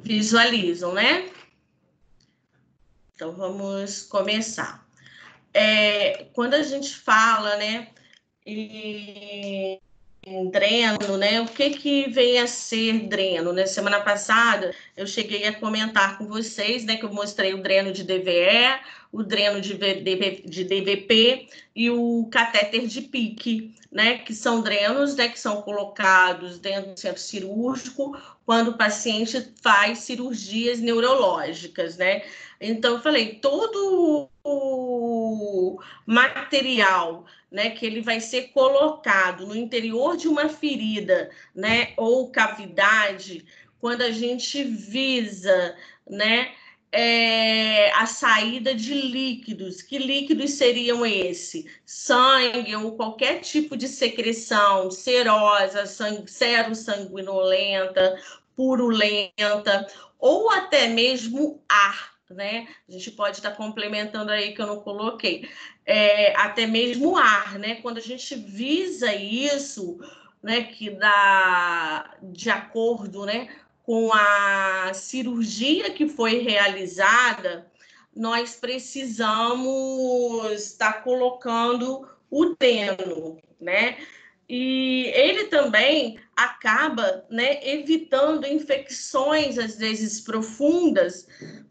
visualizam, né? Então, vamos começar. Quando a gente fala, né, em dreno, né? O que vem a ser dreno, né? Semana passada eu cheguei a comentar com vocês, né, que eu mostrei o dreno de DVE, o dreno de DVP e o catéter de PIC, né, que são drenos, né, que são colocados dentro do centro cirúrgico quando o paciente faz cirurgias neurológicas, né? Então eu falei, todo o material, né, que ele vai ser colocado no interior de uma ferida, né, ou cavidade, quando a gente visa, né, a saída de líquidos. Que líquidos seriam esses? Sangue ou qualquer tipo de secreção, serosa, serossanguinolenta, purulenta, ou até mesmo ar, né? A gente pode estar complementando aí que eu não coloquei. Até mesmo ar, né? Quando a gente visa isso, né, que dá de acordo, né, com a cirurgia que foi realizada, nós precisamos estar colocando o dreno, né? E ele também acaba, né, evitando infecções, às vezes profundas,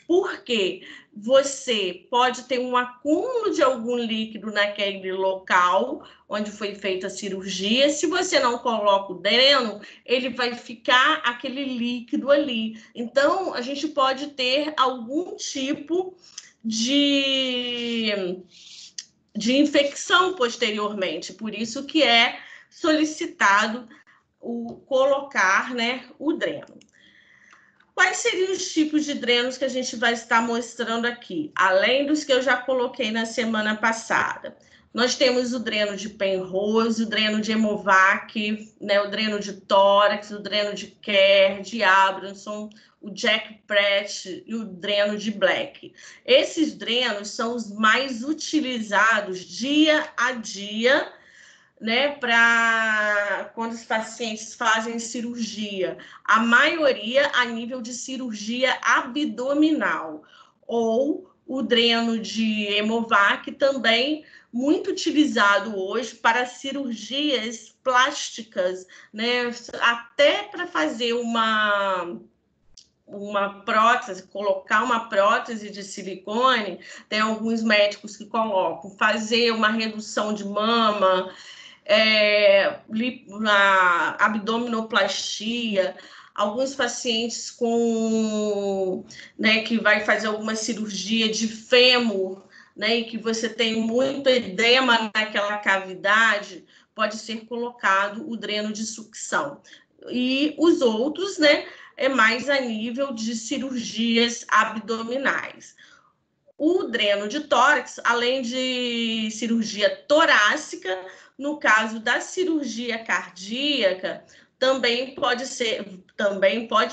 porque você pode ter um acúmulo de algum líquido naquele local onde foi feita a cirurgia. Se você não coloca o dreno, ele vai ficar aquele líquido ali. Então, a gente pode ter algum tipo de infecção posteriormente. Por isso que é solicitado colocar, né, o dreno. Quais seriam os tipos de drenos que a gente vai estar mostrando aqui, além dos que eu já coloquei na semana passada? Nós temos o dreno de Penrose, o dreno de Hemovac, né, o dreno de tórax, o dreno de Kerr, de Abramson, o Jack Pratt e o dreno de Black. Esses drenos são os mais utilizados dia a dia, né, para quando os pacientes fazem cirurgia, a maioria a nível de cirurgia abdominal, ou o dreno de Hemovac, também muito utilizado hoje para cirurgias plásticas, né, até para fazer uma prótese, colocar uma prótese de silicone. Tem alguns médicos que colocam, fazer uma redução de mama, a abdominoplastia, alguns pacientes com, né, que vai fazer alguma cirurgia de fêmur, né, e que você tem muito edema naquela cavidade, pode ser colocado o dreno de sucção. E os outros, né, é mais a nível de cirurgias abdominais. O dreno de tórax, além de cirurgia torácica, no caso da cirurgia cardíaca, também pode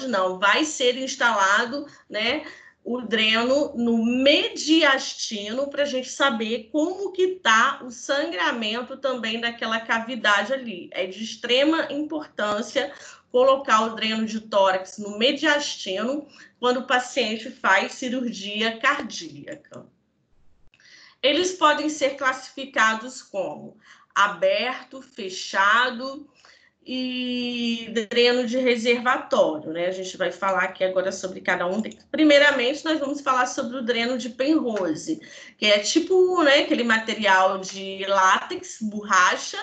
não, vai ser instalado, né, o dreno no mediastino para a gente saber como que está o sangramento também daquela cavidade ali. É de extrema importância colocar o dreno de tórax no mediastino quando o paciente faz cirurgia cardíaca. Eles podem ser classificados como aberto, fechado e dreno de reservatório, né? A gente vai falar aqui agora sobre cada um deles. Primeiramente, nós vamos falar sobre o dreno de Penrose, que é tipo, né, aquele material de látex, borracha,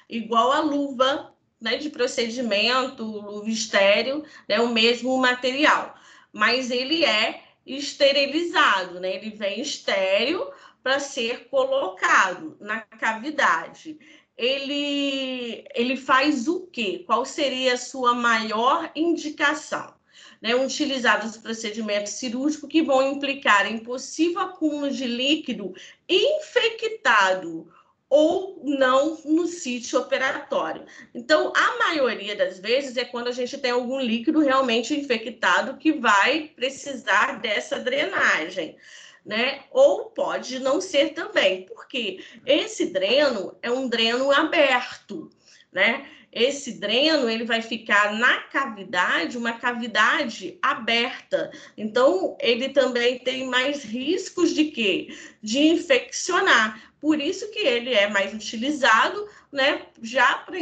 igual a luva, né, de procedimento, luva estéril, né, o mesmo material. Mas ele é esterilizado, né? Ele vem estéril para ser colocado na cavidade. Ele faz o quê? Qual seria a sua maior indicação? Né, utilizados os procedimentos cirúrgicos que vão implicar em possível acúmulo de líquido infectado ou não no sítio operatório. Então, a maioria das vezes é quando a gente tem algum líquido realmente infectado que vai precisar dessa drenagem, né? Ou pode não ser também, porque esse dreno é um dreno aberto, né? esse dreno ele vai ficar na cavidade, uma cavidade aberta. Então, ele também tem mais riscos de quê? De infeccionar. Por isso que ele é mais utilizado, né, já para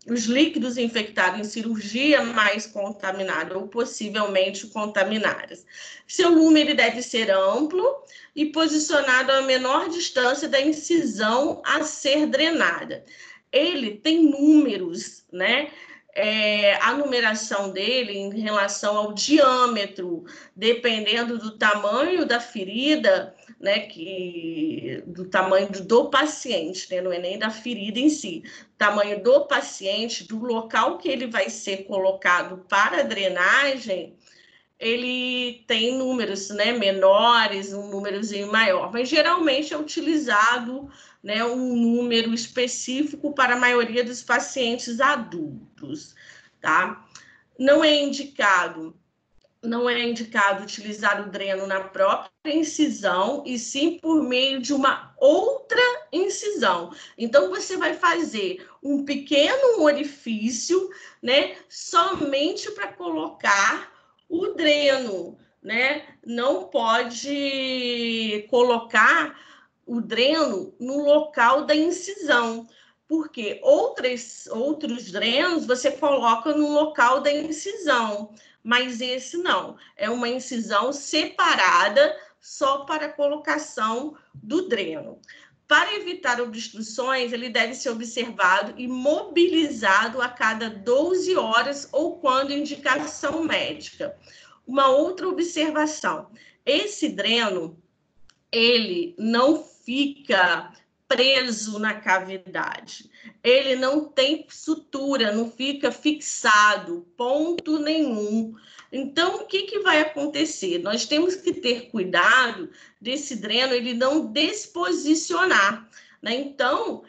os líquidos infectados em cirurgia mais contaminados ou possivelmente contaminados. Seu lume ele deve ser amplo e posicionado a menor distância da incisão a ser drenada. Ele tem números, né? A numeração dele em relação ao diâmetro, dependendo do tamanho da ferida, né, do tamanho do paciente, né, não é nem da ferida em si, tamanho do paciente, do local que ele vai ser colocado para a drenagem, ele tem números, né, menores, um númerozinho maior, mas geralmente é utilizado, né, um número específico para a maioria dos pacientes adultos, tá? Não é indicado utilizar o dreno na própria incisão, e sim por meio de uma outra incisão. Então, você vai fazer um pequeno orifício, né, somente para colocar o dreno, né? Não pode colocar o dreno no local da incisão, porque outros drenos você coloca no local da incisão, mas esse não, é uma incisão separada só para a colocação do dreno. Para evitar obstruções, ele deve ser observado e mobilizado a cada 12 horas ou quando indicação médica. Uma outra observação, esse dreno, ele não fica preso na cavidade, ele não tem sutura, não fica fixado, ponto nenhum. Então, o que vai acontecer? Nós temos que ter cuidado desse dreno, ele não desposicionar, né? Então,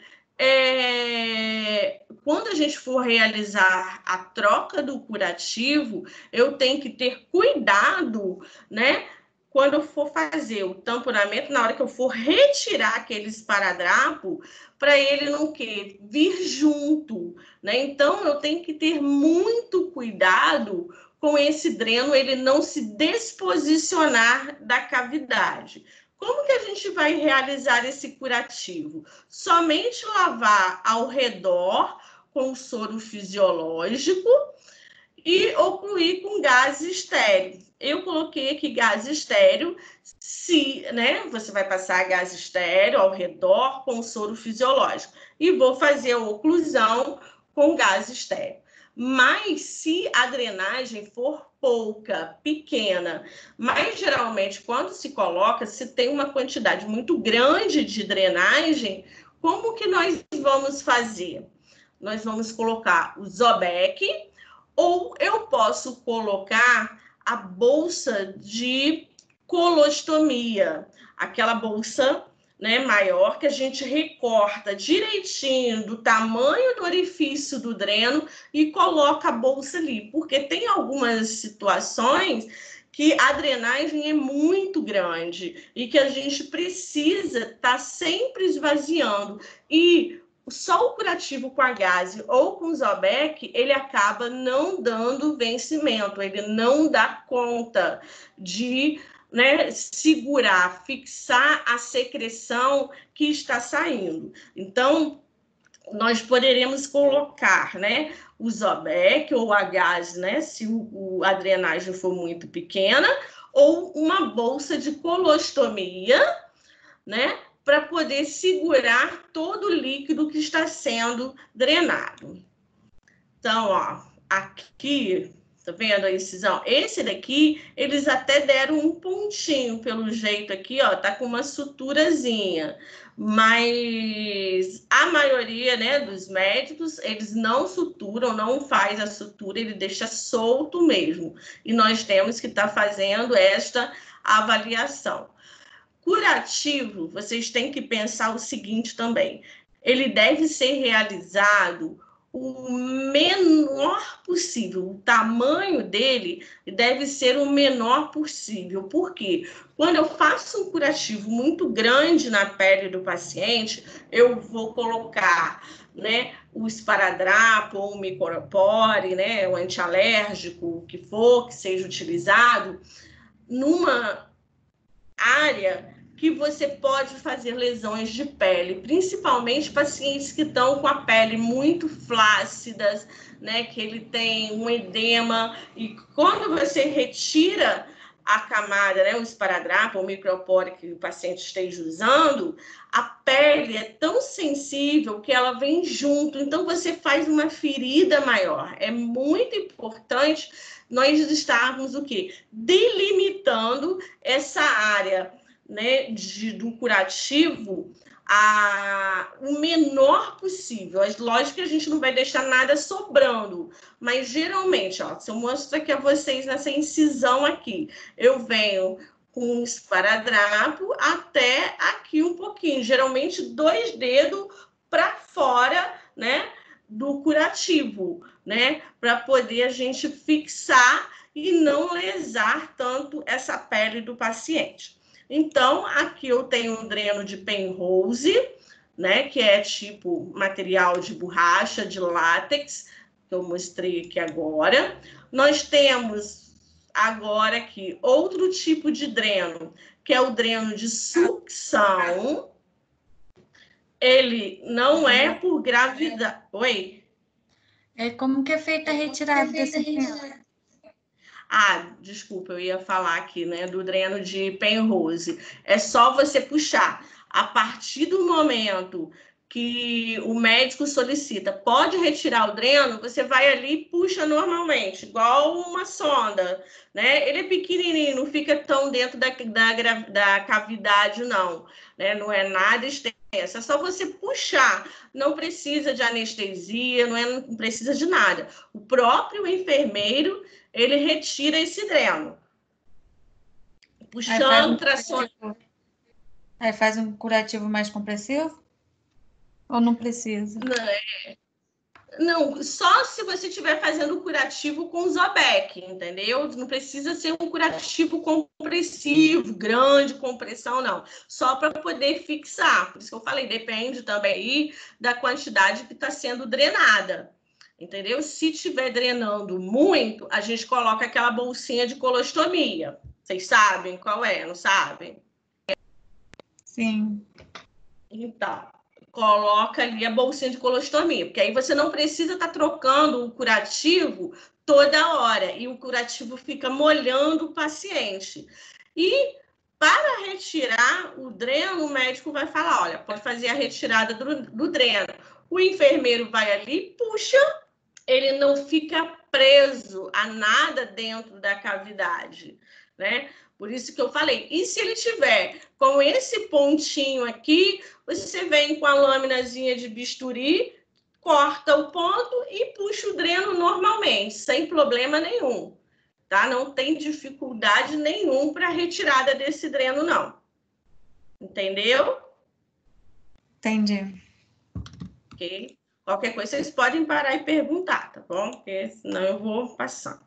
quando a gente for realizar a troca do curativo, eu tenho que ter cuidado, né? Quando eu for fazer o tamponamento, na hora que eu for retirar aquele esparadrapo, para ele não vir junto, né? Então, eu tenho que ter muito cuidado com esse dreno, ele não se desposicionar da cavidade. Como que a gente vai realizar esse curativo? Somente lavar ao redor com soro fisiológico e ocluir com gás estéreo. Eu coloquei aqui gás estéreo, né, você vai passar gás estéreo ao redor com soro fisiológico e vou fazer a oclusão com gás estéreo. Mas se a drenagem for pouca, pequena, mas geralmente quando se coloca, se tem uma quantidade muito grande de drenagem, como que nós vamos fazer? Nós vamos colocar o Zobec, ou eu posso colocar a bolsa de colostomia, aquela bolsa, né, maior, que a gente recorta direitinho do tamanho do orifício do dreno e coloca a bolsa ali, porque tem algumas situações que a drenagem é muito grande e que a gente precisa estar sempre esvaziando, e só o curativo com a gase ou com o Zobec, ele acaba não dando vencimento, ele não dá conta de, né, segurar, fixar a secreção que está saindo. Então, nós poderemos colocar, né, o Zobec ou a gase, né, se a drenagem for muito pequena, ou uma bolsa de colostomia, né, para poder segurar todo o líquido que está sendo drenado. Então, ó, aqui, tá vendo a incisão? Esse daqui, eles até deram um pontinho pelo jeito aqui, ó, tá com uma suturazinha. Mas a maioria, né, dos médicos, eles não suturam, não faz a sutura, ele deixa solto mesmo. E nós temos que estar fazendo esta avaliação. Curativo, vocês têm que pensar o seguinte também, ele deve ser realizado o menor possível. O tamanho dele deve ser o menor possível. Por quê? Quando eu faço um curativo muito grande na pele do paciente, eu vou colocar, né, o esparadrapo ou o micropore, né, o antialérgico, o que for que seja utilizado, numa área que você pode fazer lesões de pele, principalmente pacientes que estão com a pele muito flácida, né, que ele tem um edema, e quando você retira a camada, né, o esparadrapo, o micropore que o paciente esteja usando, a pele é tão sensível que ela vem junto, então você faz uma ferida maior. É muito importante nós estarmos o quê? Delimitando essa área, né, do curativo o menor possível. Lógico que a gente não vai deixar nada sobrando, mas geralmente, ó, se eu mostro aqui a vocês nessa incisão aqui, eu venho com um esparadrapo até aqui um pouquinho, geralmente 2 dedos para fora, né, do curativo, né, para poder a gente fixar e não lesar tanto essa pele do paciente. Então, aqui eu tenho um dreno de Penrose, né, que é tipo material de borracha, de látex, que eu mostrei aqui agora. Nós temos agora aqui outro tipo de dreno, que é o dreno de sucção. Ele não é por gravidade. Oi? Como que é feita a retirada desse dreno? Desculpa, eu ia falar aqui, né, do dreno de Penrose. É só você puxar. A partir do momento que o médico solicita, pode retirar o dreno, você vai ali e puxa normalmente, igual uma sonda, né? Ele é pequenininho, não fica tão dentro da cavidade, não, né? Não é nada extenso, é só você puxar. Não precisa de anestesia, não precisa de nada. O próprio enfermeiro ele retira esse dreno. Puxando, traçando. Aí faz um curativo mais compressivo? Ou não precisa? Não, só se você estiver fazendo curativo com Zobec, entendeu? Não precisa ser um curativo compressivo, grande compressão, não. Só para poder fixar. Por isso que eu falei, depende também aí da quantidade que está sendo drenada. Entendeu? Se estiver drenando muito, a gente coloca aquela bolsinha de colostomia. Vocês sabem qual é, não sabem? Sim. Então, coloca ali a bolsinha de colostomia, porque aí você não precisa estar trocando o curativo toda hora, e o curativo fica molhando o paciente. E para retirar o dreno, o médico vai falar, olha, pode fazer a retirada do dreno. O enfermeiro vai ali, puxa, ele não fica preso a nada dentro da cavidade, né? Por isso que eu falei, e se ele tiver com esse pontinho aqui, você vem com a laminazinha de bisturi, corta o ponto e puxa o dreno normalmente, sem problema nenhum, tá? Não tem dificuldade nenhum para a retirada desse dreno, não. Entendeu? Entendi. Ok? Qualquer coisa, vocês podem parar e perguntar, tá bom? Porque senão eu vou passando.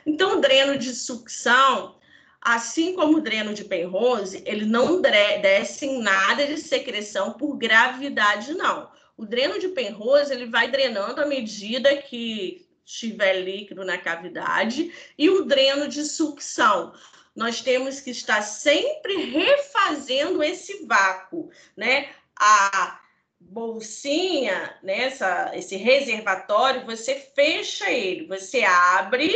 Então, o dreno de sucção, assim como o dreno de Penrose, ele não desce em nada de secreção por gravidade, não. O dreno de Penrose, ele vai drenando à medida que estiver líquido na cavidade, e o dreno de sucção, nós temos que estar sempre refazendo esse vácuo, né? A bolsinha, né, esse reservatório, você fecha ele, você abre,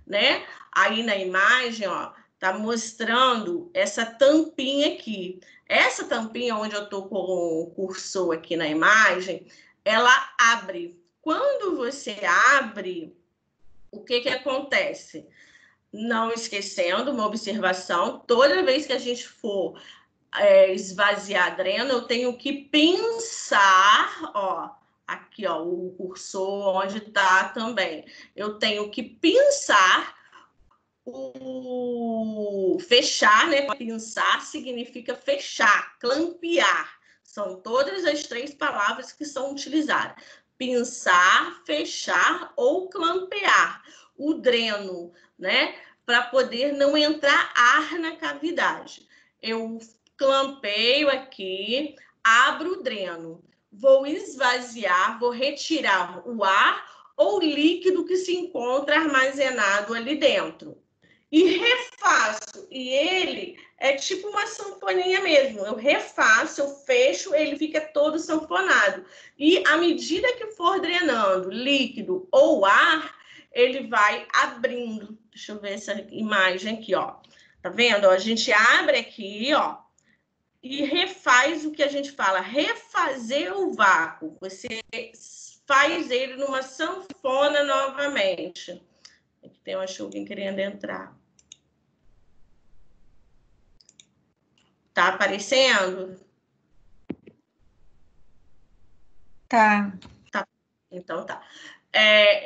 né? Aí na imagem, ó, tá mostrando essa tampinha aqui. Essa tampinha onde eu tô com o cursor aqui na imagem, ela abre. Quando você abre, o que que acontece? Não esquecendo uma observação, toda vez que a gente for esvaziar dreno, eu tenho que pinçar, ó, aqui, ó, o cursor onde tá também. Eu tenho que pinçar fechar, né? Pinçar significa fechar, clampear. São todas as 3 palavras que são utilizadas. pinçar, fechar ou clampear o dreno, né? Para poder não entrar ar na cavidade. Eu clampeio aqui, abro o dreno, vou esvaziar, vou retirar o ar ou líquido que se encontra armazenado ali dentro. E refaço. E ele é tipo uma sanfoninha mesmo. Eu refaço, eu fecho, ele fica todo sanfonado. E à medida que for drenando líquido ou ar, ele vai abrindo. Deixa eu ver essa imagem aqui, ó. Tá vendo? A gente abre aqui, ó, e refaz o que a gente fala, refazer o vácuo. Você faz ele numa sanfona novamente. Aqui tem, eu acho, alguém querendo entrar. Tá aparecendo? Tá. Tá. Então tá.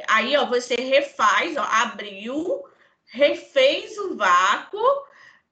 Aí, ó, você refaz, ó, abriu, refez o vácuo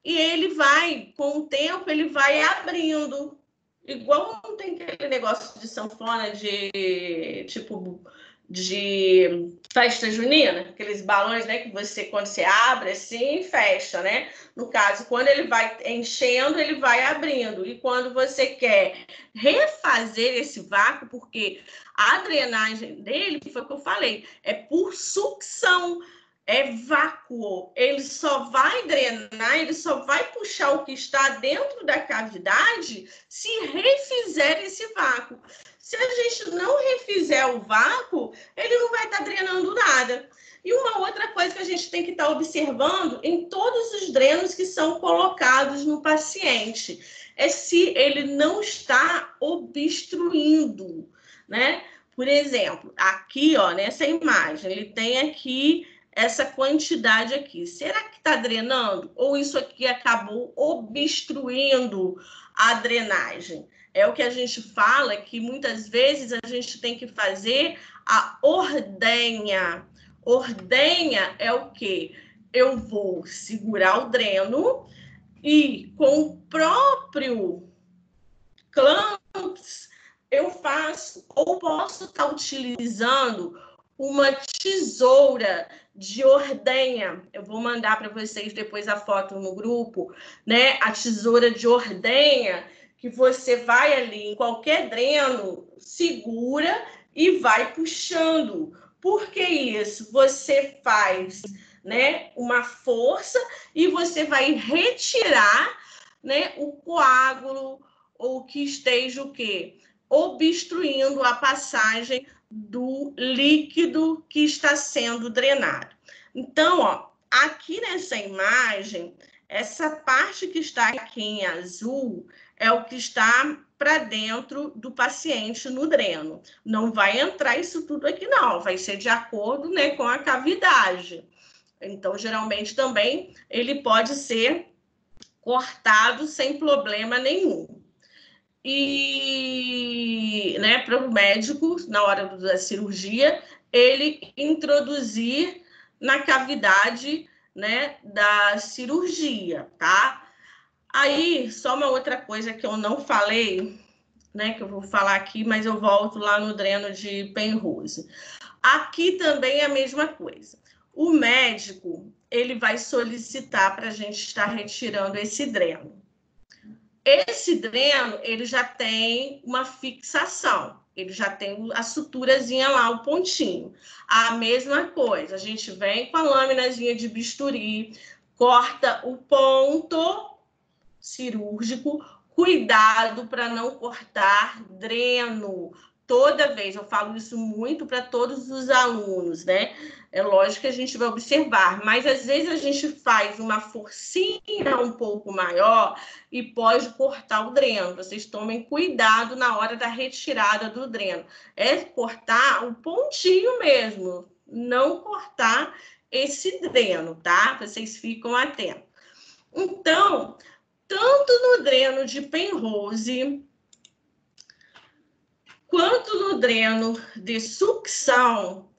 e ele vai, com o tempo, ele vai abrindo. Igual não tem aquele negócio de sanfona de tipo de festa junina, aqueles balões, né, que você, quando você abre assim, fecha, né? No caso, quando ele vai enchendo, ele vai abrindo. E quando você quer refazer esse vácuo, porque a drenagem dele, foi o que eu falei, é por sucção, é vácuo. Ele só vai drenar, ele só vai puxar o que está dentro da cavidade se refizer esse vácuo. Se a gente não refizer o vácuo, ele não vai estar drenando nada. E uma outra coisa que a gente tem que estar observando em todos os drenos que são colocados no paciente é se ele não está obstruindo, né? Por exemplo, aqui, ó, nessa imagem, ele tem aqui essa quantidade aqui. Será que está drenando? Ou isso aqui acabou obstruindo a drenagem? É o que a gente fala, que muitas vezes a gente tem que fazer a ordenha. Ordenha é o quê? Eu vou segurar o dreno e com o próprio clamps eu faço, ou posso estar utilizando uma tesoura de ordenha. Eu vou mandar para vocês depois a foto no grupo, né? A tesoura de ordenha, que você vai ali em qualquer dreno, segura e vai puxando. Por que isso? Você faz, né, uma força e você vai retirar, né, o coágulo ou que esteja o quê? Obstruindo a passagem do líquido que está sendo drenado. Então, ó, aqui nessa imagem, essa parte que está aqui em azul é o que está para dentro do paciente no dreno. Não vai entrar isso tudo aqui, não. Vai ser de acordo, né, com a cavidade. Então, geralmente, também, ele pode ser cortado sem problema nenhum. E, né, para o médico, na hora da cirurgia, ele introduzir na cavidade, né, da cirurgia, tá? Aí, só uma outra coisa que eu não falei, né, que eu vou falar aqui, mas eu volto lá no dreno de Penrose. Aqui também é a mesma coisa. O médico, ele vai solicitar para a gente estar retirando esse dreno. Esse dreno, ele já tem uma fixação, ele já tem a suturazinha lá, o pontinho. A mesma coisa, a gente vem com a lâminazinha de bisturi, corta o ponto cirúrgico, cuidado para não cortar dreno. Toda vez, eu falo isso muito para todos os alunos, né? É lógico que a gente vai observar, mas às vezes a gente faz uma forcinha um pouco maior e pode cortar o dreno. Vocês tomem cuidado na hora da retirada do dreno. É cortar o pontinho mesmo, não cortar esse dreno, tá? Vocês ficam atentos. Então, tanto no dreno de Penrose, quanto no dreno de sucção,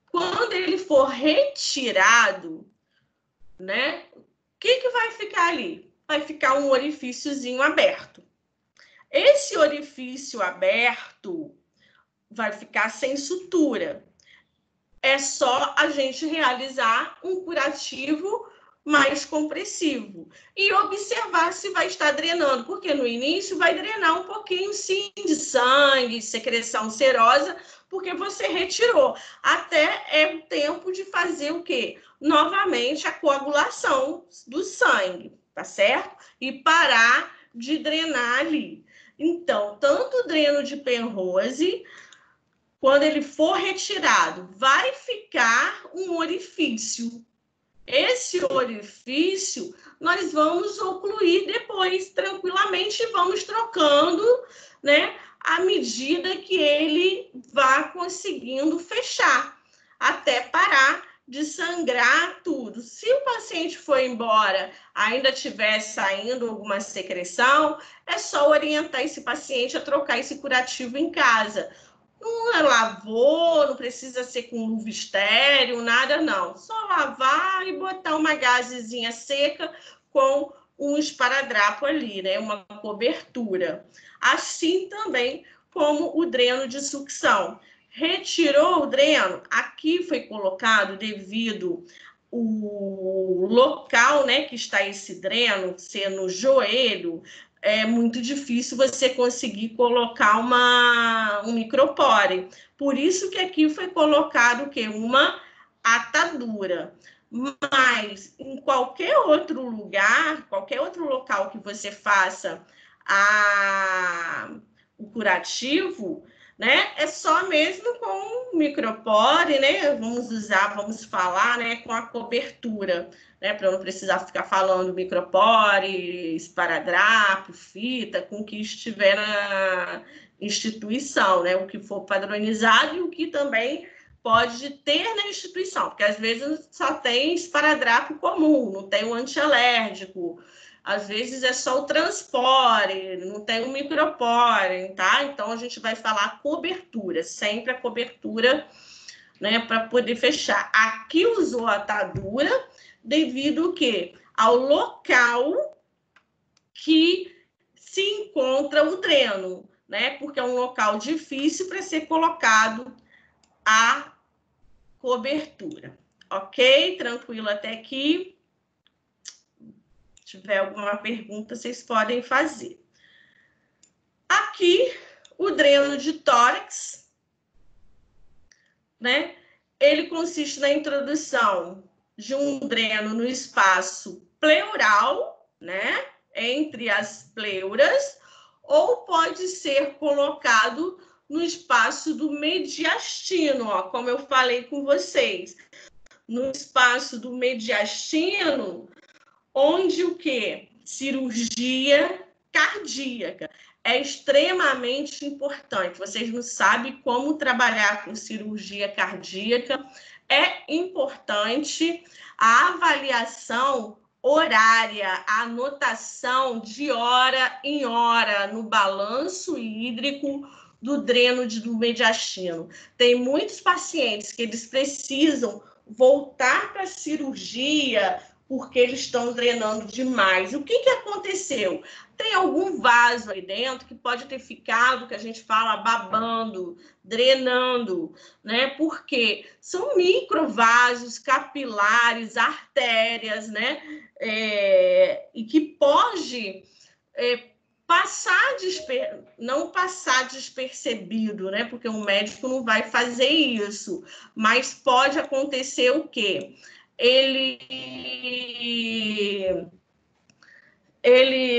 quando ele for retirado, né? O que vai ficar ali? Vai ficar um orifíciozinho aberto. Esse orifício aberto, vai ficar sem sutura. É só a gente realizar um curativo mais compressivo e observar se vai estar drenando, porque no início vai drenar um pouquinho, sim, de sangue, secreção serosa, porque você retirou. Até é o tempo de fazer o quê? Novamente a coagulação do sangue, tá certo? E parar de drenar ali. Então, tanto o dreno de Penrose, quando ele for retirado, vai ficar um orifício. Esse orifício nós vamos ocluir depois, tranquilamente, e vamos trocando, né, à medida que ele vá conseguindo fechar, até parar de sangrar tudo. Se o paciente for embora, ainda estiver saindo alguma secreção, é só orientar esse paciente a trocar esse curativo em casa. Não lavou, não precisa ser com luva estéril, nada não. Só lavar e botar uma gazezinha seca com um esparadrapo ali, né? Uma cobertura. Assim também como o dreno de sucção. Retirou o dreno, aqui foi colocado devido o local, né, que está esse dreno, ser no joelho, é muito difícil você conseguir colocar um micropore. Por isso que aqui foi colocado o quê? Uma atadura. Mas em qualquer outro lugar, qualquer outro local que você faça o curativo, né? É só mesmo com micropore, né? Vamos falar, né? Com a cobertura, né? Para eu não precisar ficar falando micropore, esparadrapo, fita, com o que estiver na instituição, né? O que for padronizado e o que também pode ter na instituição, porque às vezes só tem esparadrapo comum, não tem o antialérgico. Às vezes é só o transpore, não tem o micropore, tá? Então a gente vai falar cobertura, sempre a cobertura, né, para poder fechar. Aqui usou a atadura devido ao quê? Ao local que se encontra o dreno, né? Porque é um local difícil para ser colocado a cobertura. Ok? Tranquilo até aqui? Se tiver alguma pergunta, vocês podem fazer. Aqui, o dreno de tórax, né? Ele consiste na introdução de um dreno no espaço pleural, né? Entre as pleuras, ou pode ser colocado no espaço do mediastino, ó, como eu falei com vocês. No espaço do mediastino, onde o quê? Cirurgia cardíaca. É extremamente importante. Vocês não sabem como trabalhar com cirurgia cardíaca. É importante a avaliação horária, a anotação de hora em hora no balanço hídrico do dreno do mediastino. Tem muitos pacientes que eles precisam voltar para a cirurgia porque eles estão drenando demais. O que aconteceu? Tem algum vaso aí dentro que pode ter ficado, que a gente fala, babando, drenando, né? Porque são microvasos capilares, artérias, né? E que pode não passar despercebido, né? Porque um médico não vai fazer isso. Mas pode acontecer o quê? Ele,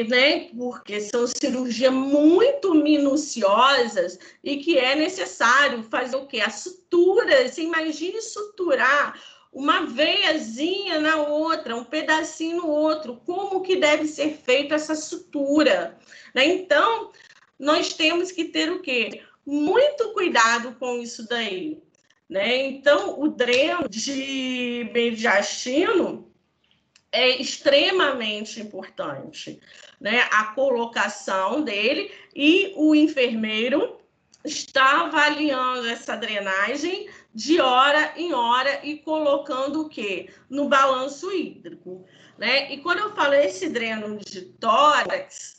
né, porque são cirurgias muito minuciosas e que é necessário fazer o quê? A sutura. Você imagine suturar uma veiazinha na outra, um pedacinho no outro. Como que deve ser feita essa sutura? Né? Então, nós temos que ter o quê? Muito cuidado com isso daí. Né? Então, o dreno de mediastino é extremamente importante, né? A colocação dele e o enfermeiro está avaliando essa drenagem de hora em hora e colocando o quê? No balanço hídrico, né? E quando eu falo esse dreno de tórax,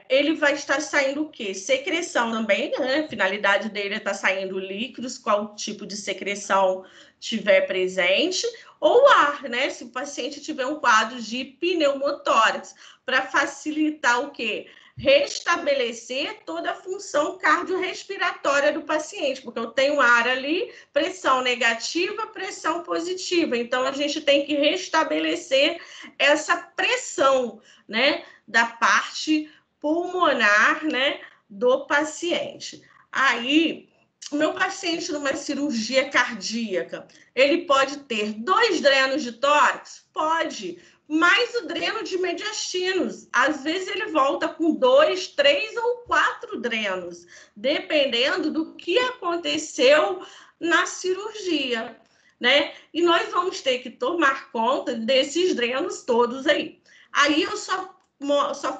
ele vai estar saindo o quê? Secreção também, né? A finalidade dele é estar saindo líquidos, qual tipo de secreção tiver presente, ou ar, né? Se o paciente tiver um quadro de pneumotórax, para facilitar o quê? Restabelecer toda a função cardiorrespiratória do paciente, porque eu tenho ar ali, pressão negativa, pressão positiva. Então, a gente tem que restabelecer essa pressão, né, da parte pulmonar, né, do paciente. Aí, o meu paciente numa cirurgia cardíaca, ele pode ter 2 drenos de tórax? Pode. Mais o dreno de mediastinos. Às vezes ele volta com 2, 3 ou 4 drenos, dependendo do que aconteceu na cirurgia, né? E nós vamos ter que tomar conta desses drenos todos aí. Aí eu só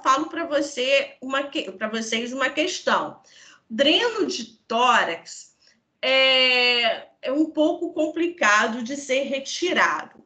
falo para vocês uma questão. Dreno de tórax é um pouco complicado de ser retirado.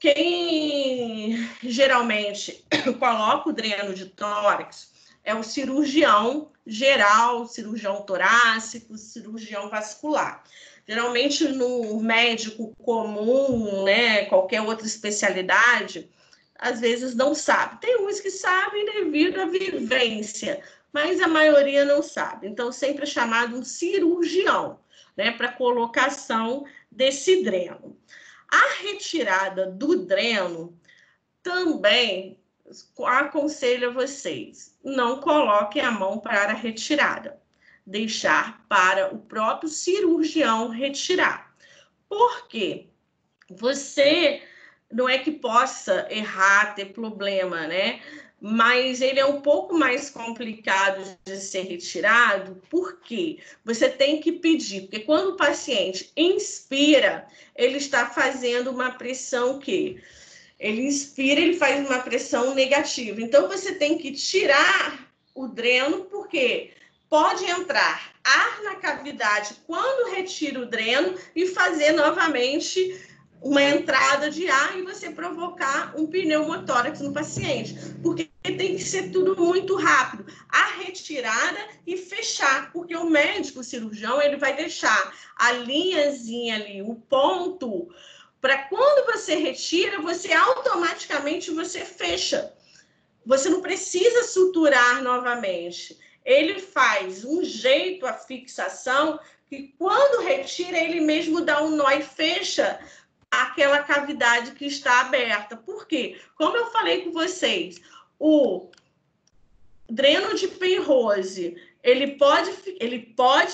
Quem geralmente coloca o dreno de tórax é o cirurgião geral, cirurgião torácico, cirurgião vascular. Geralmente no médico comum, né, qualquer outra especialidade, às vezes não sabe. Tem uns que sabem devido à vivência, mas a maioria não sabe. Então, sempre é chamado um cirurgião, né, para colocação desse dreno. A retirada do dreno também aconselho a vocês, não coloquem a mão para a retirada, deixar para o próprio cirurgião retirar. Por quê? Você não é que possa errar, ter problema, né? Mas ele é um pouco mais complicado de ser retirado, porque você tem que pedir, porque quando o paciente inspira, ele está fazendo uma pressão que ele inspira, ele faz uma pressão negativa. Então, você tem que tirar o dreno, porque pode entrar ar na cavidade quando retira o dreno e fazer novamente uma entrada de ar e você provocar um pneumotórax no paciente, porque tem que ser tudo muito rápido, a retirada e fechar, porque o médico, o cirurgião, ele vai deixar a linhazinha ali, o ponto, para quando você retira, você automaticamente você fecha. Você não precisa suturar novamente. Ele faz um jeito, a fixação, que quando retira, ele mesmo dá um nó e fecha aquela cavidade que está aberta. Por quê? Como eu falei com vocês, o dreno de Penrose, ele pode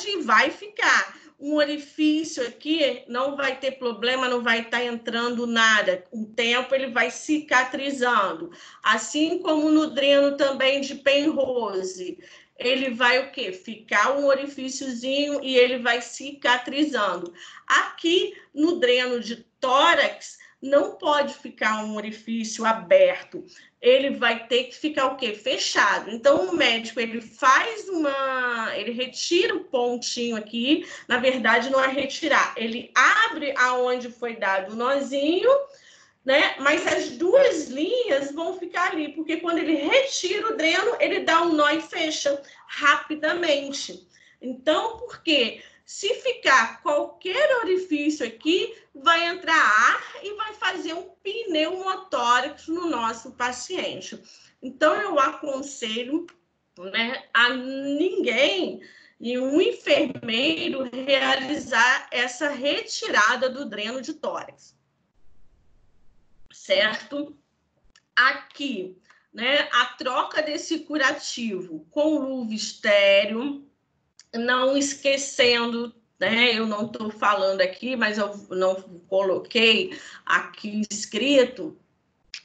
e vai ficar. Um orifício aqui não vai ter problema, não vai estar entrando nada. Com o tempo ele vai cicatrizando. Assim como no dreno também de Penrose, ele vai o quê? Ficar um orifíciozinho e ele vai cicatrizando. Aqui no dreno de tórax, não pode ficar um orifício aberto. Ele vai ter que ficar o quê? Fechado. Então, o médico, ele retira o pontinho aqui, na verdade, não é retirar, ele abre aonde foi dado o nozinho, né? Mas as 2 linhas vão ficar ali, porque quando ele retira o dreno, ele dá um nó e fecha rapidamente. Então, por quê? Se ficar qualquer orifício aqui, vai entrar ar e vai fazer um pneumotórax no nosso paciente. Então, eu aconselho, né, a ninguém, nenhum enfermeiro, realizar essa retirada do dreno de tórax. Certo? Aqui, né, a troca desse curativo com luva estéreo, não esquecendo, né, eu não estou falando aqui, mas eu não coloquei aqui escrito,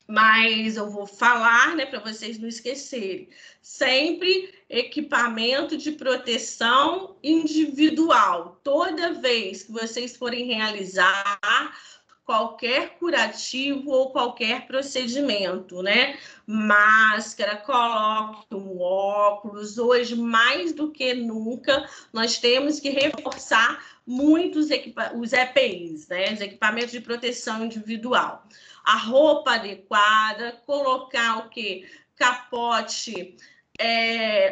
mas eu vou falar, né, para vocês não esquecerem. Sempre equipamento de proteção individual. Toda vez que vocês forem realizar qualquer curativo ou qualquer procedimento, né? Máscara, coloque um óculos. Hoje, mais do que nunca, nós temos que reforçar muito os EPIs, né? Os equipamentos de proteção individual. A roupa adequada, colocar o quê? capote,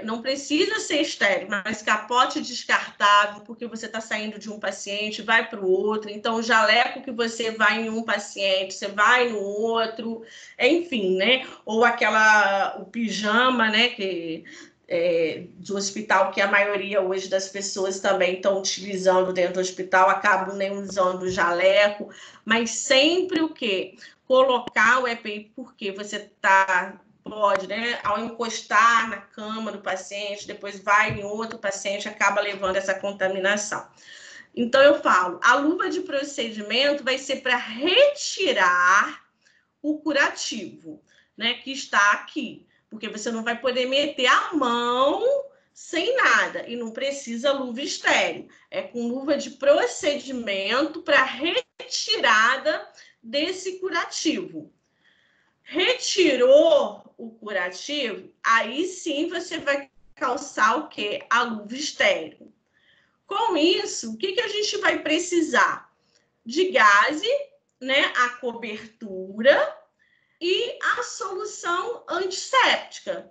não precisa ser estéril, mas capote descartável, porque você está saindo de um paciente, vai para o outro. Então, o jaleco que você vai em um paciente, você vai no outro, enfim, né? Ou o pijama, né? Do hospital, que a maioria hoje das pessoas também estão utilizando dentro do hospital, acabam nem usando o jaleco, mas sempre o quê? Colocar o EPI, porque você pode, né, ao encostar na cama do paciente, depois vai em outro paciente, acaba levando essa contaminação. Então, eu falo, a luva de procedimento vai ser para retirar o curativo, né, que está aqui, porque você não vai poder meter a mão sem nada, e não precisa luva estéril, é com luva de procedimento para retirada desse curativo. Retirou o curativo, aí sim você vai calçar o quê? A luva estéril. Com isso, o que a gente vai precisar? De gaze, né? A cobertura e a solução antisséptica.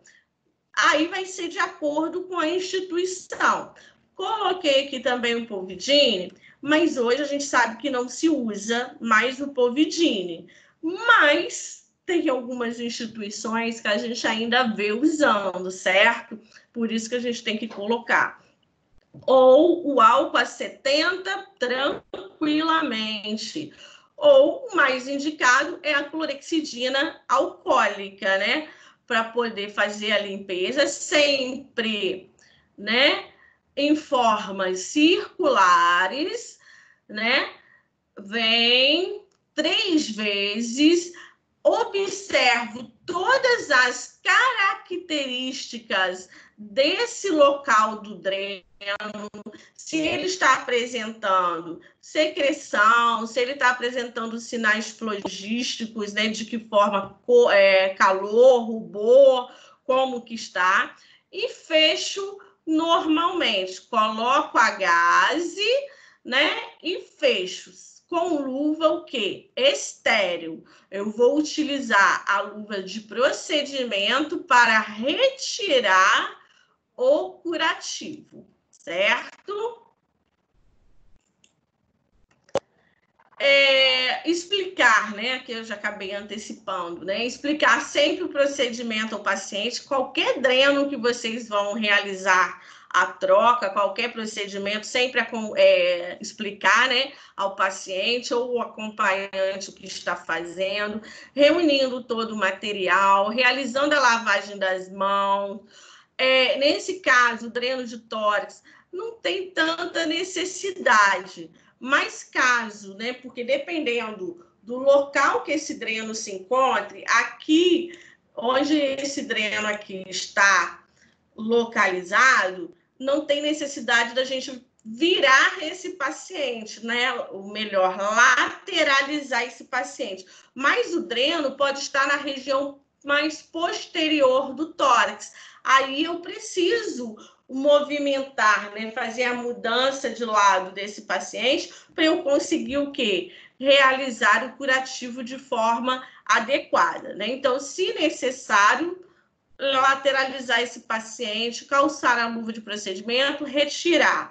Aí vai ser de acordo com a instituição. Coloquei aqui também o Povidone, mas hoje a gente sabe que não se usa mais o Povidone. Mas tem algumas instituições que a gente ainda vê usando, certo? Por isso que a gente tem que colocar. Ou o álcool a 70 tranquilamente. Ou o mais indicado é a clorexidina alcoólica, né? Para poder fazer a limpeza sempre, né? Em formas circulares, né? Vem 3 vezes, observo todas as características desse local do dreno, se ele está apresentando secreção, se ele está apresentando sinais flogísticos, né, de que forma, calor, rubor, como que está, e fecho normalmente, coloco a gaze, né, e fecho. Com luva, o quê? Estéril. Eu vou utilizar a luva de procedimento para retirar o curativo, certo? Explicar, né? Que eu já acabei antecipando, né? Explicar sempre o procedimento ao paciente, qualquer dreno que vocês vão realizar a troca, qualquer procedimento, sempre explicar, né, ao paciente ou o acompanhante o que está fazendo, reunindo todo o material, realizando a lavagem das mãos. Nesse caso, o dreno de tórax não tem tanta necessidade, mas caso, né, porque dependendo do local que esse dreno se encontre, aqui, onde esse dreno aqui está localizado, não tem necessidade da gente virar esse paciente, né? O melhor, lateralizar esse paciente. Mas o dreno pode estar na região mais posterior do tórax. Aí eu preciso movimentar, né? Fazer a mudança de lado desse paciente para eu conseguir o quê? Realizar o curativo de forma adequada, né? Então, se necessário, lateralizar esse paciente, calçar a luva de procedimento, retirar.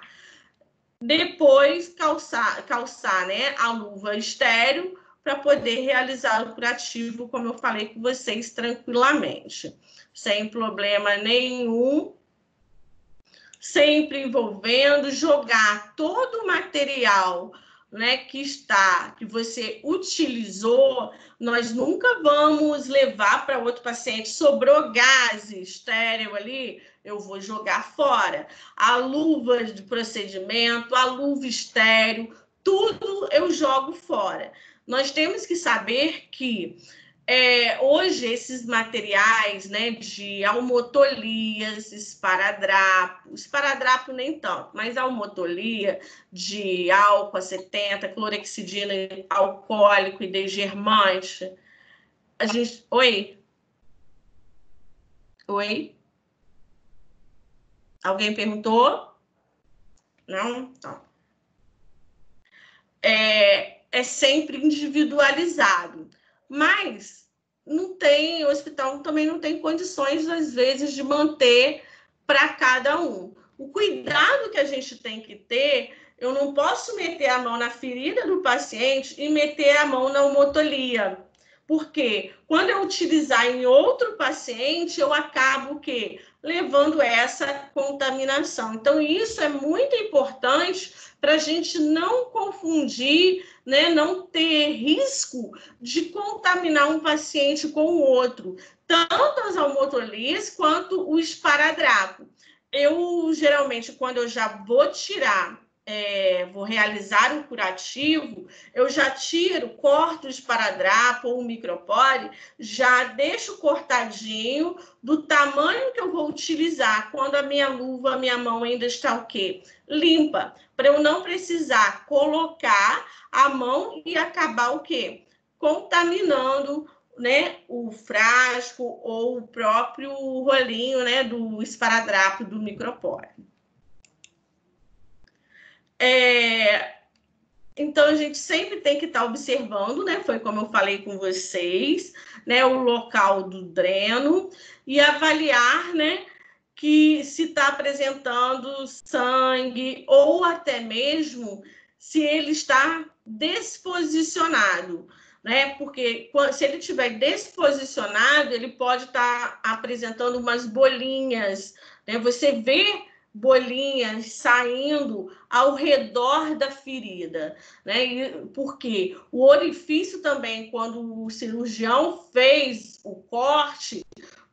Depois, calçar, né, a luva estéril para poder realizar o curativo, como eu falei com vocês, tranquilamente, sem problema nenhum, sempre envolvendo, jogar todo o material, né, que você utilizou, nós nunca vamos levar para outro paciente, sobrou gás estéril ali, eu vou jogar fora. A luva de procedimento, a luva estéril, tudo eu jogo fora. Nós temos que saber que hoje esses materiais, né, de almotolias, esparadrapo nem tanto, mas almotolia de álcool a 70, clorexidina alcoólico e degermante, a gente... Oi? Alguém perguntou? Não? Então. É sempre individualizado, mas não tem, o hospital também não tem condições, às vezes, de manter para cada um. O cuidado que a gente tem que ter, eu não posso meter a mão na ferida do paciente e meter a mão na omotolia. Porque quando eu utilizar em outro paciente, eu acabo o quê? Levando essa contaminação. Então, isso é muito importante para a gente não confundir, né, não ter risco de contaminar um paciente com o outro, tanto as almotolias quanto o esparadrapo. Eu, geralmente, quando eu já vou tirar, vou realizar um curativo, eu já tiro, corto o esparadrapo ou o micropore, já deixo cortadinho do tamanho que eu vou utilizar, quando a minha luva, a minha mão ainda está o quê? Limpa, para eu não precisar colocar a mão e acabar o quê? Contaminando, né, o frasco ou o próprio rolinho, né, do esparadrapo do micropore. Então, a gente sempre tem que estar observando, né? Foi como eu falei com vocês, né? O local do dreno e avaliar, né? Que se está apresentando sangue ou até mesmo se ele está desposicionado, né? Porque se ele estiver desposicionado, ele pode estar apresentando umas bolinhas, né? Você vê bolinhas saindo ao redor da ferida, né? Porque o orifício também, quando o cirurgião fez o corte,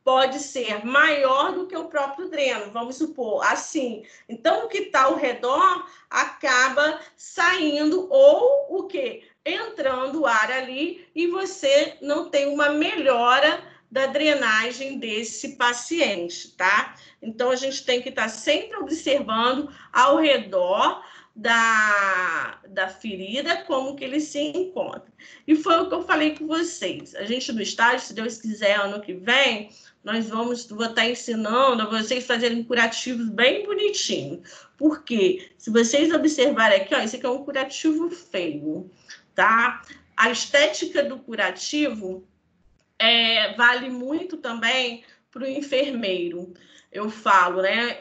pode ser maior do que o próprio dreno, vamos supor, assim. Então, o que está ao redor acaba saindo ou o quê? Entrando ar ali e você não tem uma melhora da drenagem desse paciente, tá? Então, a gente tem que estar sempre observando ao redor da ferida, como que ele se encontra. E foi o que eu falei com vocês. A gente no estágio, se Deus quiser, ano que vem, vou estar ensinando a vocês fazerem curativos bem bonitinhos. Porque, se vocês observarem aqui, ó, esse aqui é um curativo feio, tá? A estética do curativo vale muito também para o enfermeiro. Eu falo, né?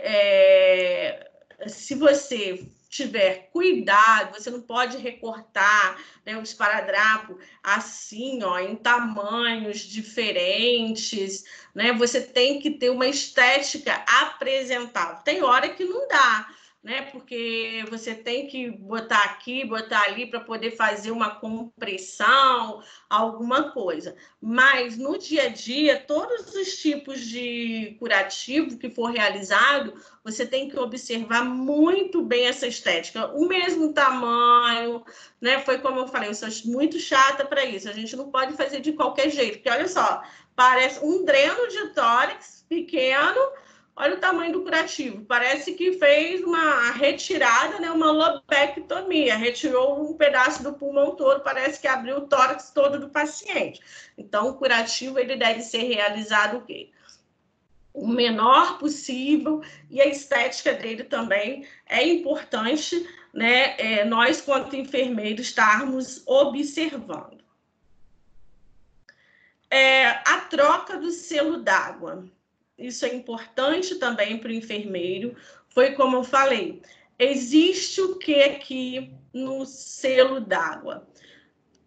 Se você tiver cuidado, você não pode recortar, né, o esparadrapo assim, ó, em tamanhos diferentes, né? Você tem que ter uma estética apresentável. Tem hora que não dá, né? Porque você tem que botar aqui, botar ali para poder fazer uma compressão, alguma coisa. Mas no dia a dia, todos os tipos de curativo que for realizado, você tem que observar muito bem essa estética. O mesmo tamanho, né? Foi como eu falei, eu sou muito chata para isso. A gente não pode fazer de qualquer jeito, porque olha só, parece um dreno de tórax pequeno. Olha o tamanho do curativo. Parece que fez uma retirada, né, uma lobectomia. Retirou um pedaço do pulmão todo, parece que abriu o tórax todo do paciente. Então, o curativo ele deve ser realizado o quê? O menor possível, e a estética dele também é importante, né? Nós, quanto enfermeiros, estarmos observando. A troca do selo d'água. Isso é importante também para o enfermeiro. Foi como eu falei, existe o que aqui no selo d'água?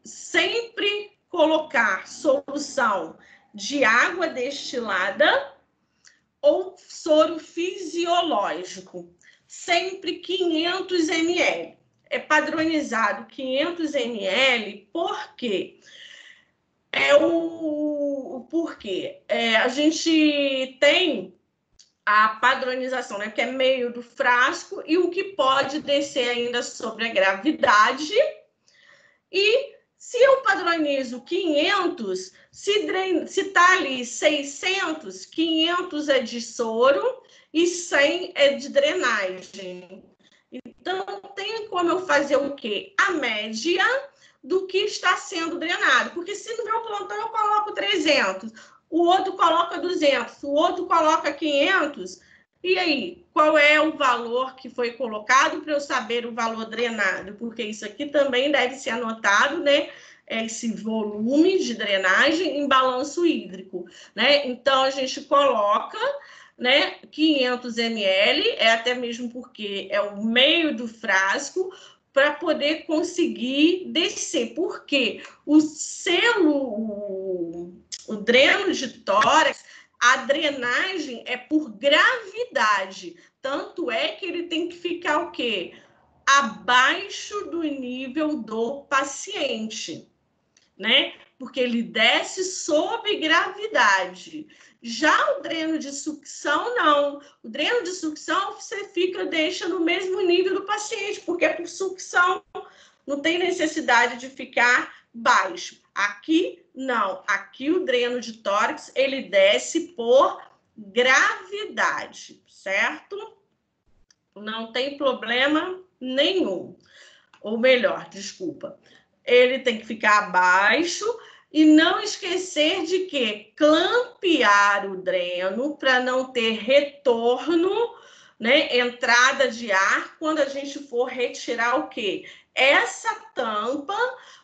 Sempre colocar solução de água destilada ou soro fisiológico. Sempre 500 ml. É padronizado 500 ml, por quê? Porque a gente tem a padronização, né? Porque é meio do frasco e o que pode descer ainda sobre a gravidade. E se eu padronizo 500, se está ali 600, 500 é de soro e 100 é de drenagem. Então, tem como eu fazer o quê? A média do que está sendo drenado. Porque se no meu plantão eu coloco 300, o outro coloca 200, o outro coloca 500, e aí, qual é o valor que foi colocado para eu saber o valor drenado? Porque isso aqui também deve ser anotado, né? esse volume de drenagem em balanço hídrico, né? Então, a gente coloca, né, 500 ml, até mesmo porque é o meio do frasco, para poder conseguir descer. Porque o dreno de tórax, a drenagem é por gravidade. Tanto é que ele tem que ficar o quê? Abaixo do nível do paciente, né? Porque ele desce sob gravidade. Já o dreno de sucção, não. O dreno de sucção, você deixa no mesmo nível do paciente, porque por sucção não tem necessidade de ficar baixo. Aqui, não. Aqui o dreno de tórax, ele desce por gravidade, certo? Não tem problema nenhum. Ou melhor, desculpa. Ele tem que ficar abaixo e não esquecer de que clampear o dreno para não ter retorno, né, entrada de ar quando a gente for retirar o quê? Essa tampa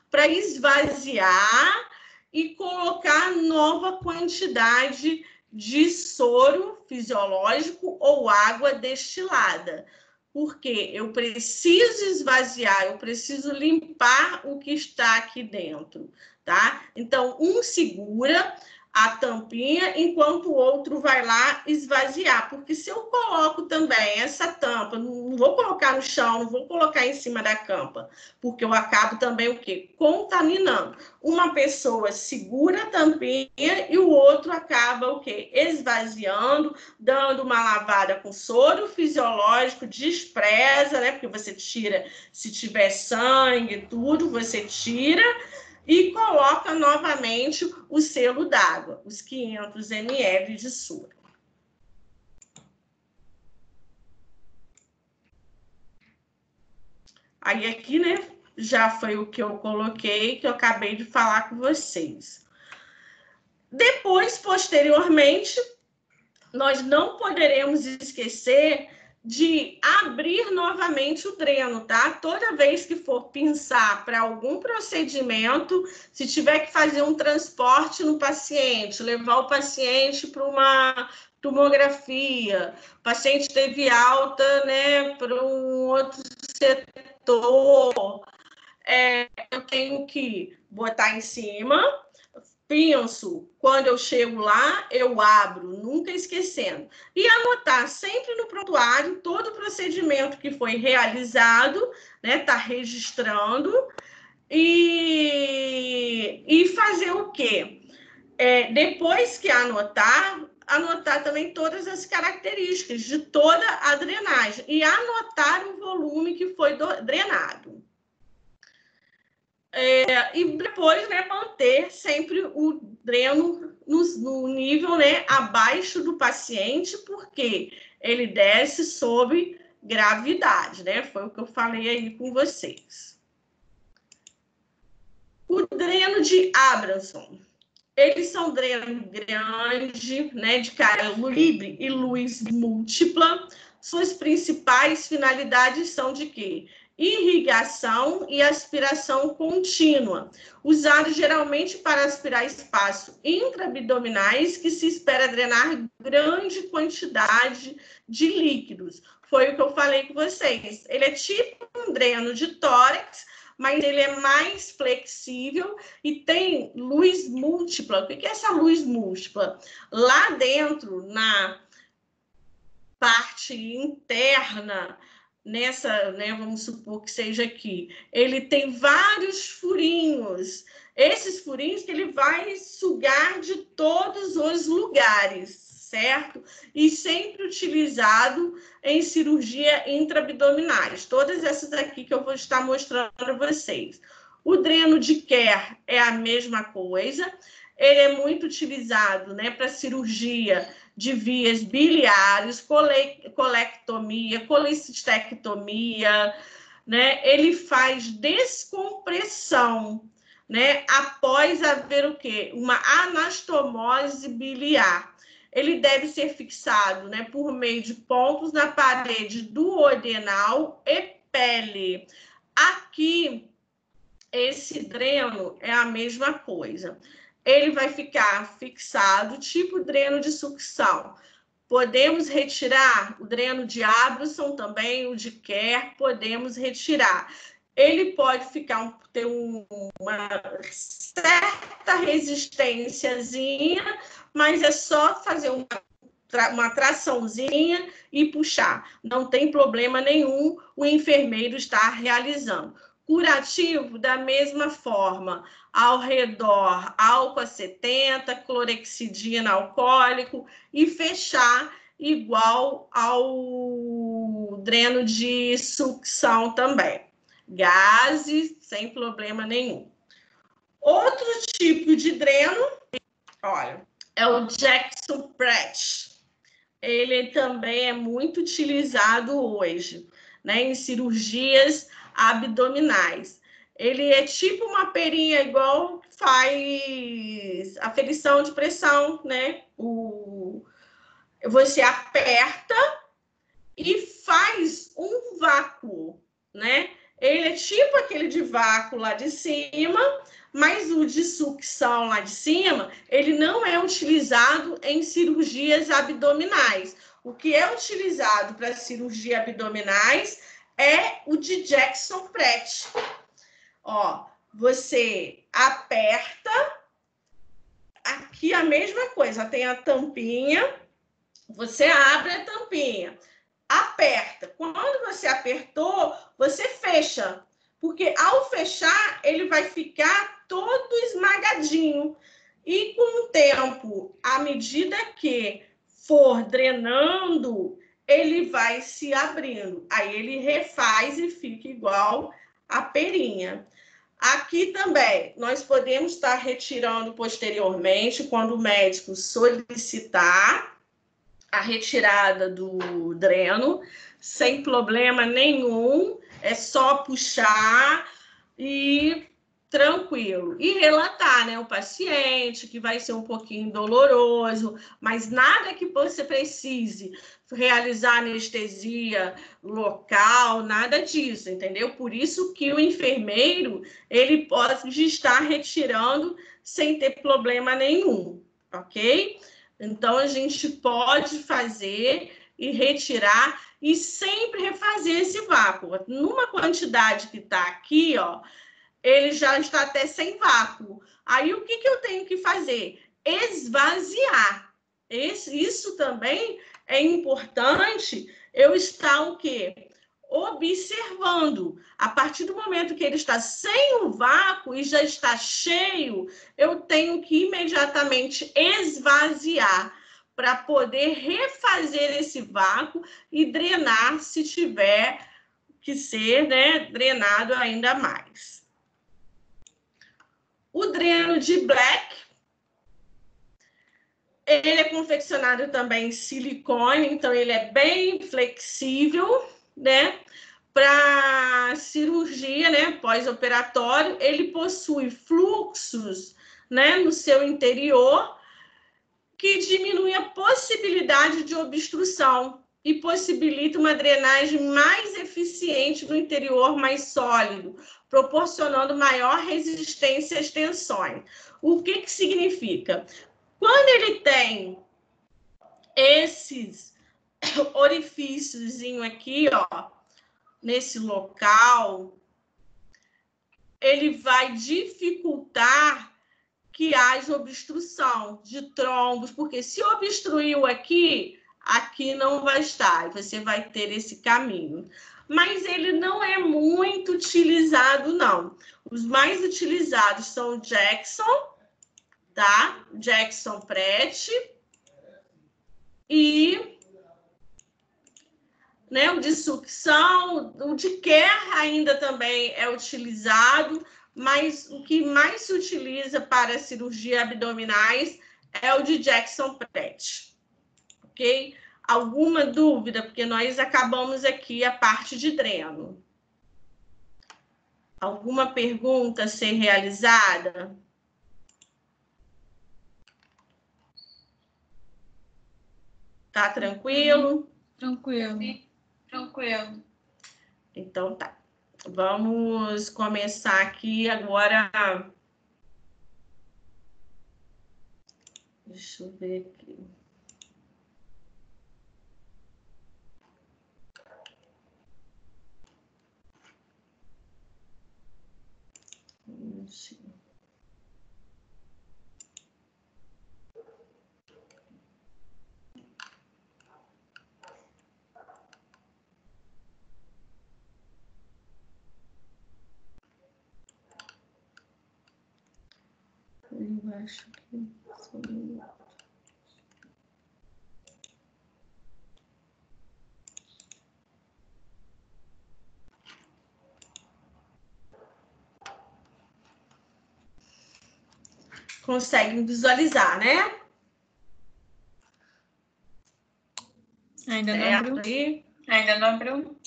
para esvaziar e colocar nova quantidade de soro fisiológico ou água destilada. Porque eu preciso esvaziar, eu preciso limpar o que está aqui dentro, tá? Então, um segura a tampinha, enquanto o outro vai lá esvaziar. Porque se eu coloco também essa tampa, não vou colocar no chão, não vou colocar em cima da campa, porque eu acabo também o quê? Contaminando. Uma pessoa segura a tampinha e o outro acaba o quê? Esvaziando, dando uma lavada com soro fisiológico, despreza, né? Porque você tira, se tiver sangue, tudo, você tira e coloca novamente o selo d'água, os 500 ml de soro. Aí aqui, né, já foi o que eu coloquei, que eu acabei de falar com vocês. Depois, posteriormente, nós não poderemos esquecer de abrir novamente o dreno, tá? Toda vez que for pinçar para algum procedimento, se tiver que fazer um transporte no paciente, levar o paciente para uma tomografia, o paciente teve alta, né, para um outro setor, eu tenho que botar em cima, penso, quando eu chego lá, eu abro, nunca esquecendo. E anotar sempre no prontuário todo o procedimento que foi realizado, né? Tá registrando. E fazer o quê? Depois que anotar também todas as características de toda a drenagem e anotar o volume que foi drenado. E depois, né, manter sempre o dreno no nível, né, abaixo do paciente, porque ele desce sob gravidade, né? Foi o que eu falei aí com vocês. O dreno de Abramson. Eles são dreno grande, né, de canal livre e luz múltipla. Suas principais finalidades são de quê? Irrigação e aspiração contínua, usado geralmente para aspirar espaços intraabdominais que se espera drenar grande quantidade de líquidos. Foi o que eu falei com vocês. Ele é tipo um dreno de tórax, mas ele é mais flexível e tem luz múltipla. O que é essa luz múltipla? Lá dentro, na parte interna, nessa, né, vamos supor que seja aqui, ele tem vários furinhos. Esses furinhos que ele vai sugar de todos os lugares, certo? E sempre utilizado em cirurgia intraabdominais. Todas essas aqui que eu vou estar mostrando para vocês. O dreno de Kerr é a mesma coisa. Ele é muito utilizado, né, para cirurgia de vias biliares, colectomia, colecistectomia, né? Ele faz descompressão, né? Após haver o quê? Uma anastomose biliar. Ele deve ser fixado, né, por meio de pontos na parede duodenal e pele. Aqui esse dreno é a mesma coisa. Ele vai ficar fixado, tipo dreno de sucção. Podemos retirar o dreno de Abramson também, o de Kerr, podemos retirar. Ele pode ter uma certa resistênciazinha, mas é só fazer uma traçãozinha e puxar. Não tem problema nenhum, o enfermeiro está realizando. Curativo, da mesma forma, ao redor, álcool 70, clorexidina alcoólico e fechar igual ao dreno de sucção também. Gases, sem problema nenhum. Outro tipo de dreno, olha, é o Jackson Pratt. Ele também é muito utilizado hoje, né, em cirurgias abdominais. Ele é tipo uma perinha igual faz aferição de pressão, né? Você aperta e faz um vácuo, né? Ele é tipo aquele de vácuo lá de cima, mas o de sucção lá de cima, ele não é utilizado em cirurgias abdominais. O que é utilizado para cirurgia abdominais é o de Jackson Pratt. Ó, você aperta, aqui a mesma coisa, tem a tampinha, você abre a tampinha, aperta. Quando você apertou, você fecha, porque ao fechar, ele vai ficar todo esmagadinho. E com o tempo, à medida que for drenando, ele vai se abrindo. Aí ele refaz e fica igual a perinha. Aqui também, nós podemos estar retirando posteriormente, quando o médico solicitar a retirada do dreno, sem problema nenhum, é só puxar e tranquilo. E relatar, né, o paciente, que vai ser um pouquinho doloroso, mas nada que você precise realizar anestesia local, nada disso, entendeu? Por isso que o enfermeiro, ele pode estar retirando sem ter problema nenhum, ok? Então, a gente pode fazer e retirar e sempre refazer esse vácuo. Numa quantidade que está aqui, ó, ele já está até sem vácuo. Aí, o que eu tenho que fazer? Esvaziar. Isso também é importante eu estar o quê? Observando. A partir do momento que ele está sem o vácuo e já está cheio, eu tenho que imediatamente esvaziar para poder refazer esse vácuo e drenar se tiver que ser, né, drenado ainda mais. O dreno de Black, ele é confeccionado também em silicone, então ele é bem flexível, né? Para cirurgia, né, pós-operatório, ele possui fluxos, né, no seu interior que diminui a possibilidade de obstrução e possibilita uma drenagem mais eficiente no interior mais sólido, proporcionando maior resistência às tensões. O que significa? Quando ele tem esses orifícios aqui, ó, nesse local, ele vai dificultar que haja obstrução de trombos, porque se obstruiu aqui, aqui não vai estar, você vai ter esse caminho. Mas ele não é muito utilizado, não. Os mais utilizados são o Jackson, tá? Jackson Pratt e, né, o de sucção, o de Kerr ainda também é utilizado, mas o que mais se utiliza para cirurgia abdominais é o de Jackson Pratt, ok? Alguma dúvida? Porque nós acabamos aqui a parte de dreno. Alguma pergunta a ser realizada? Tá tranquilo? Tranquilo. Então tá. Vamos começar aqui agora. Deixa eu ver aqui. Eu acho que conseguem visualizar, né? Ainda não abriu? Ainda não abriu?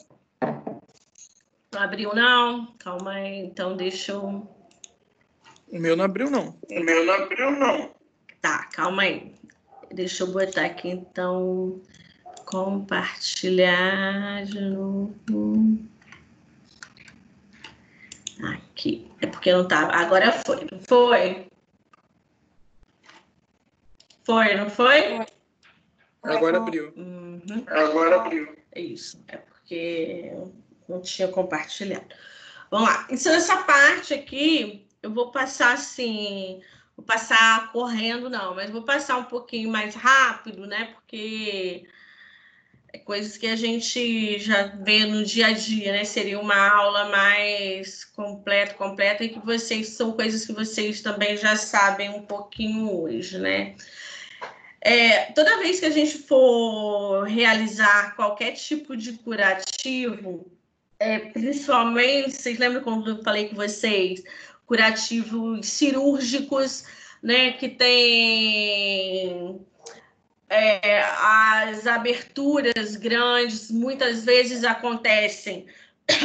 Não abriu, não? Calma aí, então deixa eu... O meu não abriu, não. O meu não abriu, não. Tá, calma aí. Deixa eu botar aqui, então, compartilhar de novo. Aqui. É porque não tá. Agora foi, não foi? Foi, não foi? Agora abriu. Uhum. Agora abriu. É isso. É porque não tinha compartilhado. Vamos lá. Então, essa parte aqui, eu vou passar assim... Vou passar correndo, não, mas vou passar um pouquinho mais rápido, né? Porque é coisas que a gente já vê no dia a dia, né? Seria uma aula mais completa, e que vocês são coisas que vocês também já sabem um pouquinho hoje, né? Toda vez que a gente for realizar qualquer tipo de curativo, principalmente, vocês lembram quando eu falei com vocês, curativos cirúrgicos, né, que tem as aberturas grandes, muitas vezes acontecem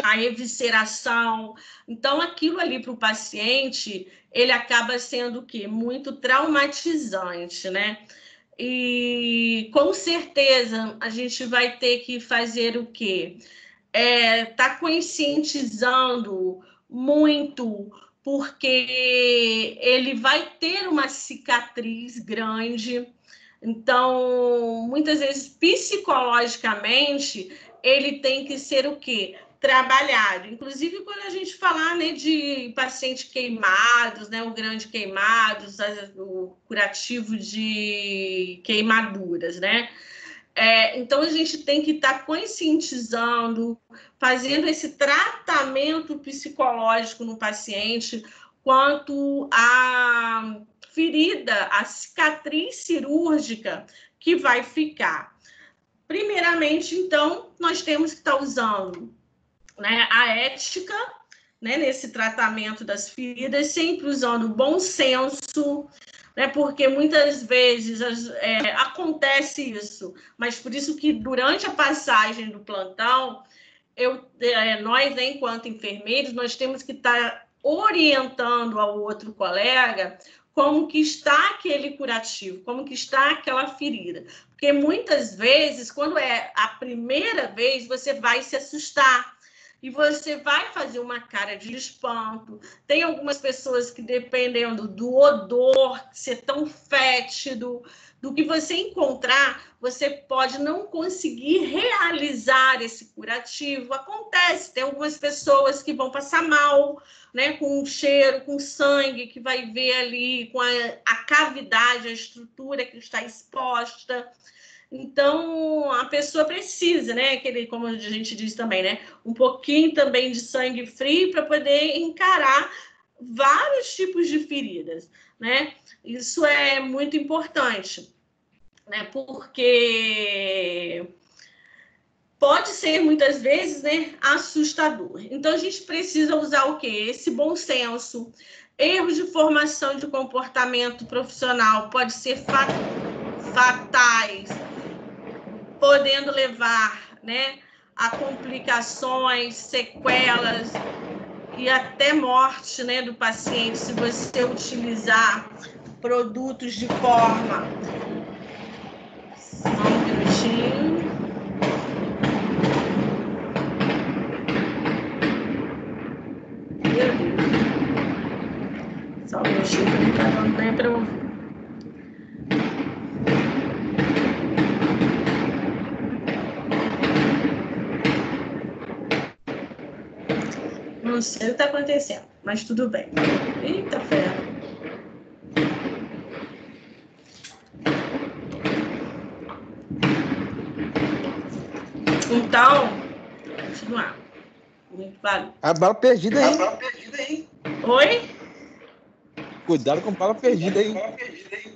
a evisceração. Então, aquilo ali para o paciente, ele acaba sendo o quê? Muito traumatizante, né? E com certeza a gente vai ter que fazer o quê? Tá conscientizando muito, porque ele vai ter uma cicatriz grande. Então, muitas vezes, psicologicamente, ele tem que ser o quê? Trabalhado. Inclusive, quando a gente falar, né, de pacientes queimados, né, o grande queimados, o curativo de queimaduras, né? Então, a gente tem que estar conscientizando, fazendo esse tratamento psicológico no paciente quanto à ferida, a cicatriz cirúrgica que vai ficar. Primeiramente, então, nós temos que estar usando, né, a ética, né, nesse tratamento das feridas, sempre usando bom senso, né, porque muitas vezes acontece isso, mas por isso que durante a passagem do plantão, nós, né, enquanto enfermeiros, nós temos que estar orientando ao outro colega como que está aquele curativo, como que está aquela ferida. Porque muitas vezes, quando é a primeira vez, você vai se assustar e você vai fazer uma cara de espanto. Tem algumas pessoas que, dependendo do odor ser tão fétido, do que você encontrar, você pode não conseguir realizar esse curativo. Acontece, tem algumas pessoas que vão passar mal, né, com o cheiro, com sangue, que vai ver ali, com a cavidade, a estrutura que está exposta. Então, a pessoa precisa, né, como a gente diz também, né, um pouquinho também de sangue frio para poder encarar vários tipos de feridas, né? Isso é muito importante, né? Porque pode ser, muitas vezes, né, assustador. Então, a gente precisa usar o quê? Esse bom senso. Erros de formação de comportamento profissional pode ser fatais, podendo levar, né, a complicações, sequelas e até morte, né, do paciente, se você utilizar produtos de forma... Só um minutinho. curativo, não está dando bem para ouvir. Não sei o que está acontecendo, mas tudo bem. Eita ferro. Então, continuar. Muito barulho. A bala perdida aí. Oi? Cuidado com bala perdida aí.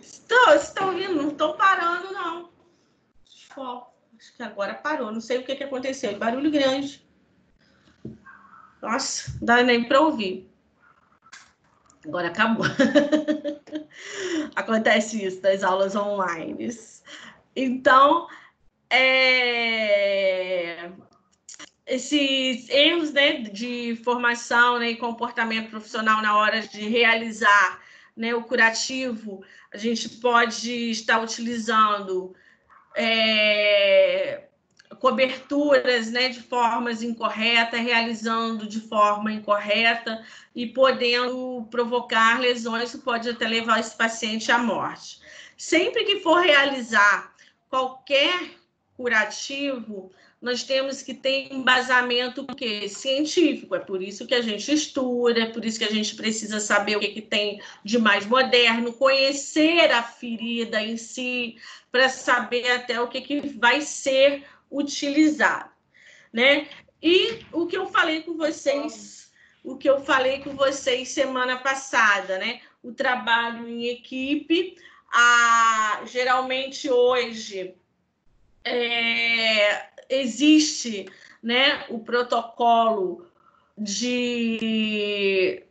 Vocês estão ouvindo? Não estão parando, não. Acho que agora parou. Não sei o que aconteceu. Barulho grande. Nossa, não dá nem para ouvir. Agora acabou. Acontece isso das aulas online. Então, esses erros, né, de formação, né, e comportamento profissional na hora de realizar, né, o curativo, a gente pode estar utilizando coberturas, né, de formas incorretas, realizando de forma incorreta e podendo provocar lesões que pode até levar esse paciente à morte. Sempre que for realizar qualquer curativo, nós temos que ter embasamento científico. É por isso que a gente estuda, é por isso que a gente precisa saber o que tem de mais moderno, conhecer a ferida em si, para saber até o que vai ser utilizado, né? E o que eu falei com vocês, semana passada, né? O trabalho em equipe, geralmente hoje existe, né, o protocolo de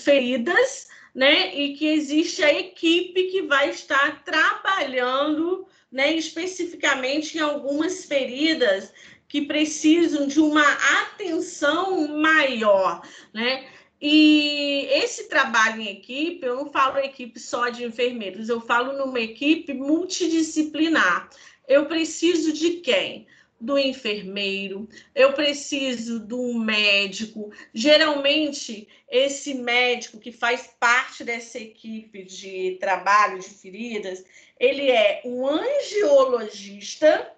feridas, né, e que existe a equipe que vai estar trabalhando, né, especificamente em algumas feridas que precisam de uma atenção maior, né? E esse trabalho em equipe, eu não falo equipe só de enfermeiros, eu falo numa equipe multidisciplinar. Eu preciso de quem? Do enfermeiro, eu preciso do médico. Geralmente, esse médico que faz parte dessa equipe de trabalho de feridas, ele é um angiologista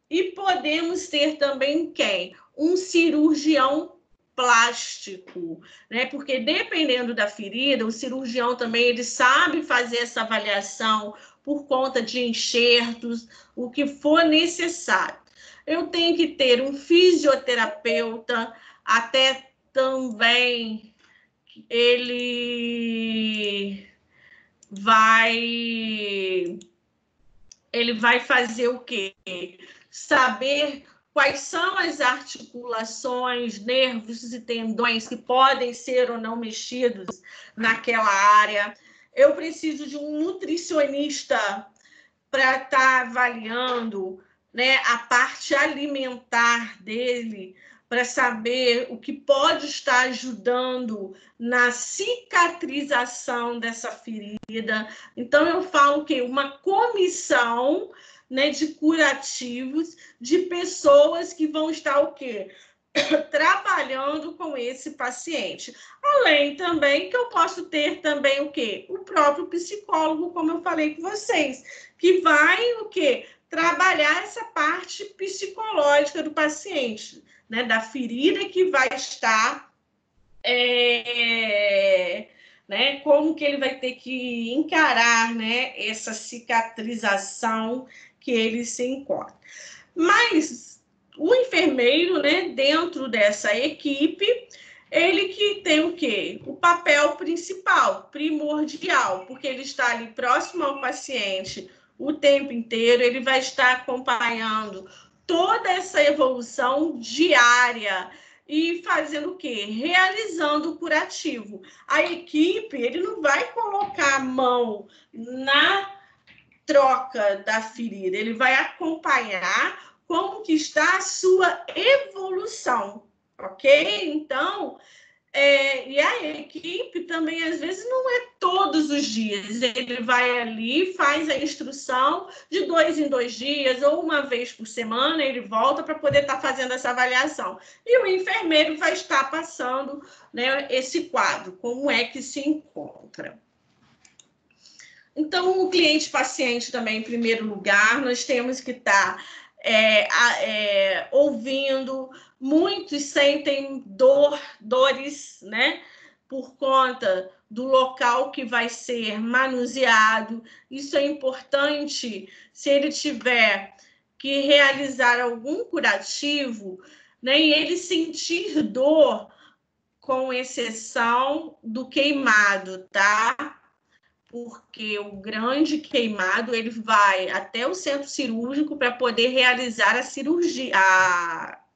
e podemos ter também quem? Um cirurgião plástico, né? Porque dependendo da ferida, o cirurgião também ele sabe fazer essa avaliação por conta de enxertos, o que for necessário. Eu tenho que ter um fisioterapeuta, até também ele vai fazer o quê? Saber quais são as articulações, nervos e tendões que podem ser ou não mexidos naquela área. Eu preciso de um nutricionista para estar avaliando, né, a parte alimentar dele, para saber o que pode estar ajudando na cicatrização dessa ferida. Então, eu falo que uma comissão, né, de curativos, de pessoas que vão estar o quê? Trabalhando com esse paciente. Além também que eu posso ter também o quê? O próprio psicólogo, como eu falei com vocês, que vai o quê? Trabalhar essa parte psicológica do paciente, né? Da ferida que vai estar, né? Como que ele vai ter que encarar, né? Essa cicatrização que ele se encontra. Mas o enfermeiro, né, dentro dessa equipe, ele que tem o quê? O papel principal, primordial, porque ele está ali próximo ao paciente o tempo inteiro, ele vai estar acompanhando toda essa evolução diária e fazendo o quê? Realizando o curativo. A equipe, ele não vai colocar a mão na troca da ferida, ele vai acompanhar como que está a sua evolução, ok? Então, e a equipe também, às vezes, não é todos os dias. Ele vai ali, faz a instrução de 2 em 2 dias, ou uma vez por semana, ele volta para poder estar fazendo essa avaliação. E o enfermeiro vai estar passando, né, esse quadro, como é que se encontra. Então, o cliente-paciente também, em primeiro lugar, nós temos que estar ouvindo. Muitos sentem dores, né, por conta do local que vai ser manuseado. Isso é importante se ele tiver que realizar algum curativo, né, e ele sentir dor, com exceção do queimado, tá? Porque o grande queimado, ele vai até o centro cirúrgico para poder realizar a cirurgia,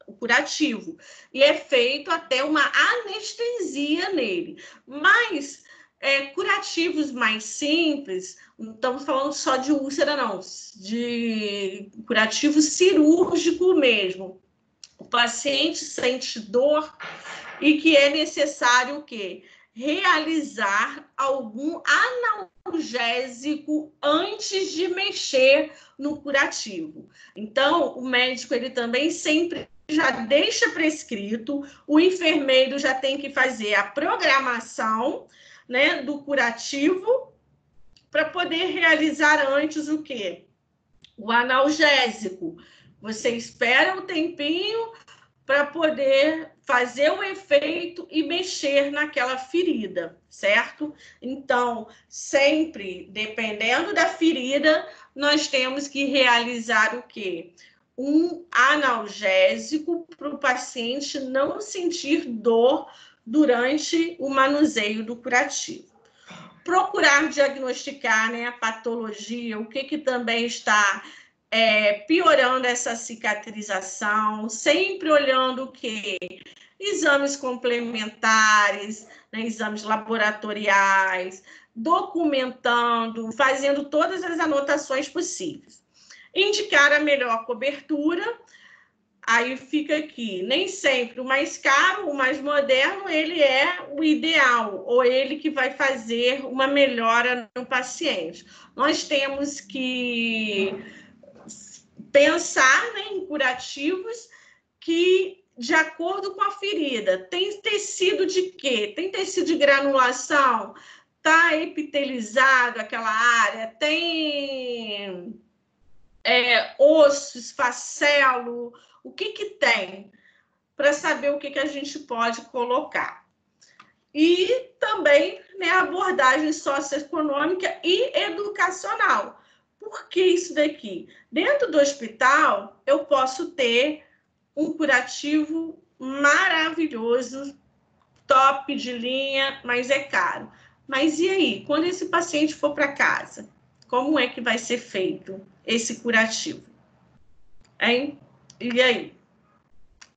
o curativo. E é feito até uma anestesia nele. Mas curativos mais simples, não estamos falando só de úlcera, não, de curativo cirúrgico mesmo. O paciente sente dor e que é necessário o quê? Realizar algum analgésico antes de mexer no curativo. Então, o médico, ele também sempre já deixa prescrito, o enfermeiro já tem que fazer a programação, né, do curativo para poder realizar antes o quê? O analgésico. Você espera um tempinho para poder fazer o efeito e mexer naquela ferida, certo? Então, sempre, dependendo da ferida, nós temos que realizar o quê? Um analgésico para o paciente não sentir dor durante o manuseio do curativo. Procurar diagnosticar, né, a patologia, o que também está piorando essa cicatrização, sempre olhando o quê? Exames complementares, né, exames laboratoriais, documentando, fazendo todas as anotações possíveis. Indicar a melhor cobertura, aí fica aqui, nem sempre o mais caro, o mais moderno, ele é o ideal, ou ele que vai fazer uma melhora no paciente. Nós temos que pensar, né, em curativos que, de acordo com a ferida, tem tecido de quê? Tem tecido de granulação? Está epitelizado aquela área? Tem osso, esfacelo? O que tem? Para saber o que a gente pode colocar. E também, né, abordagem socioeconômica e educacional. Por que isso daqui? Dentro do hospital, eu posso ter um curativo maravilhoso, top de linha, mas é caro. Mas e aí? Quando esse paciente for para casa, como é que vai ser feito esse curativo? Hein? E aí?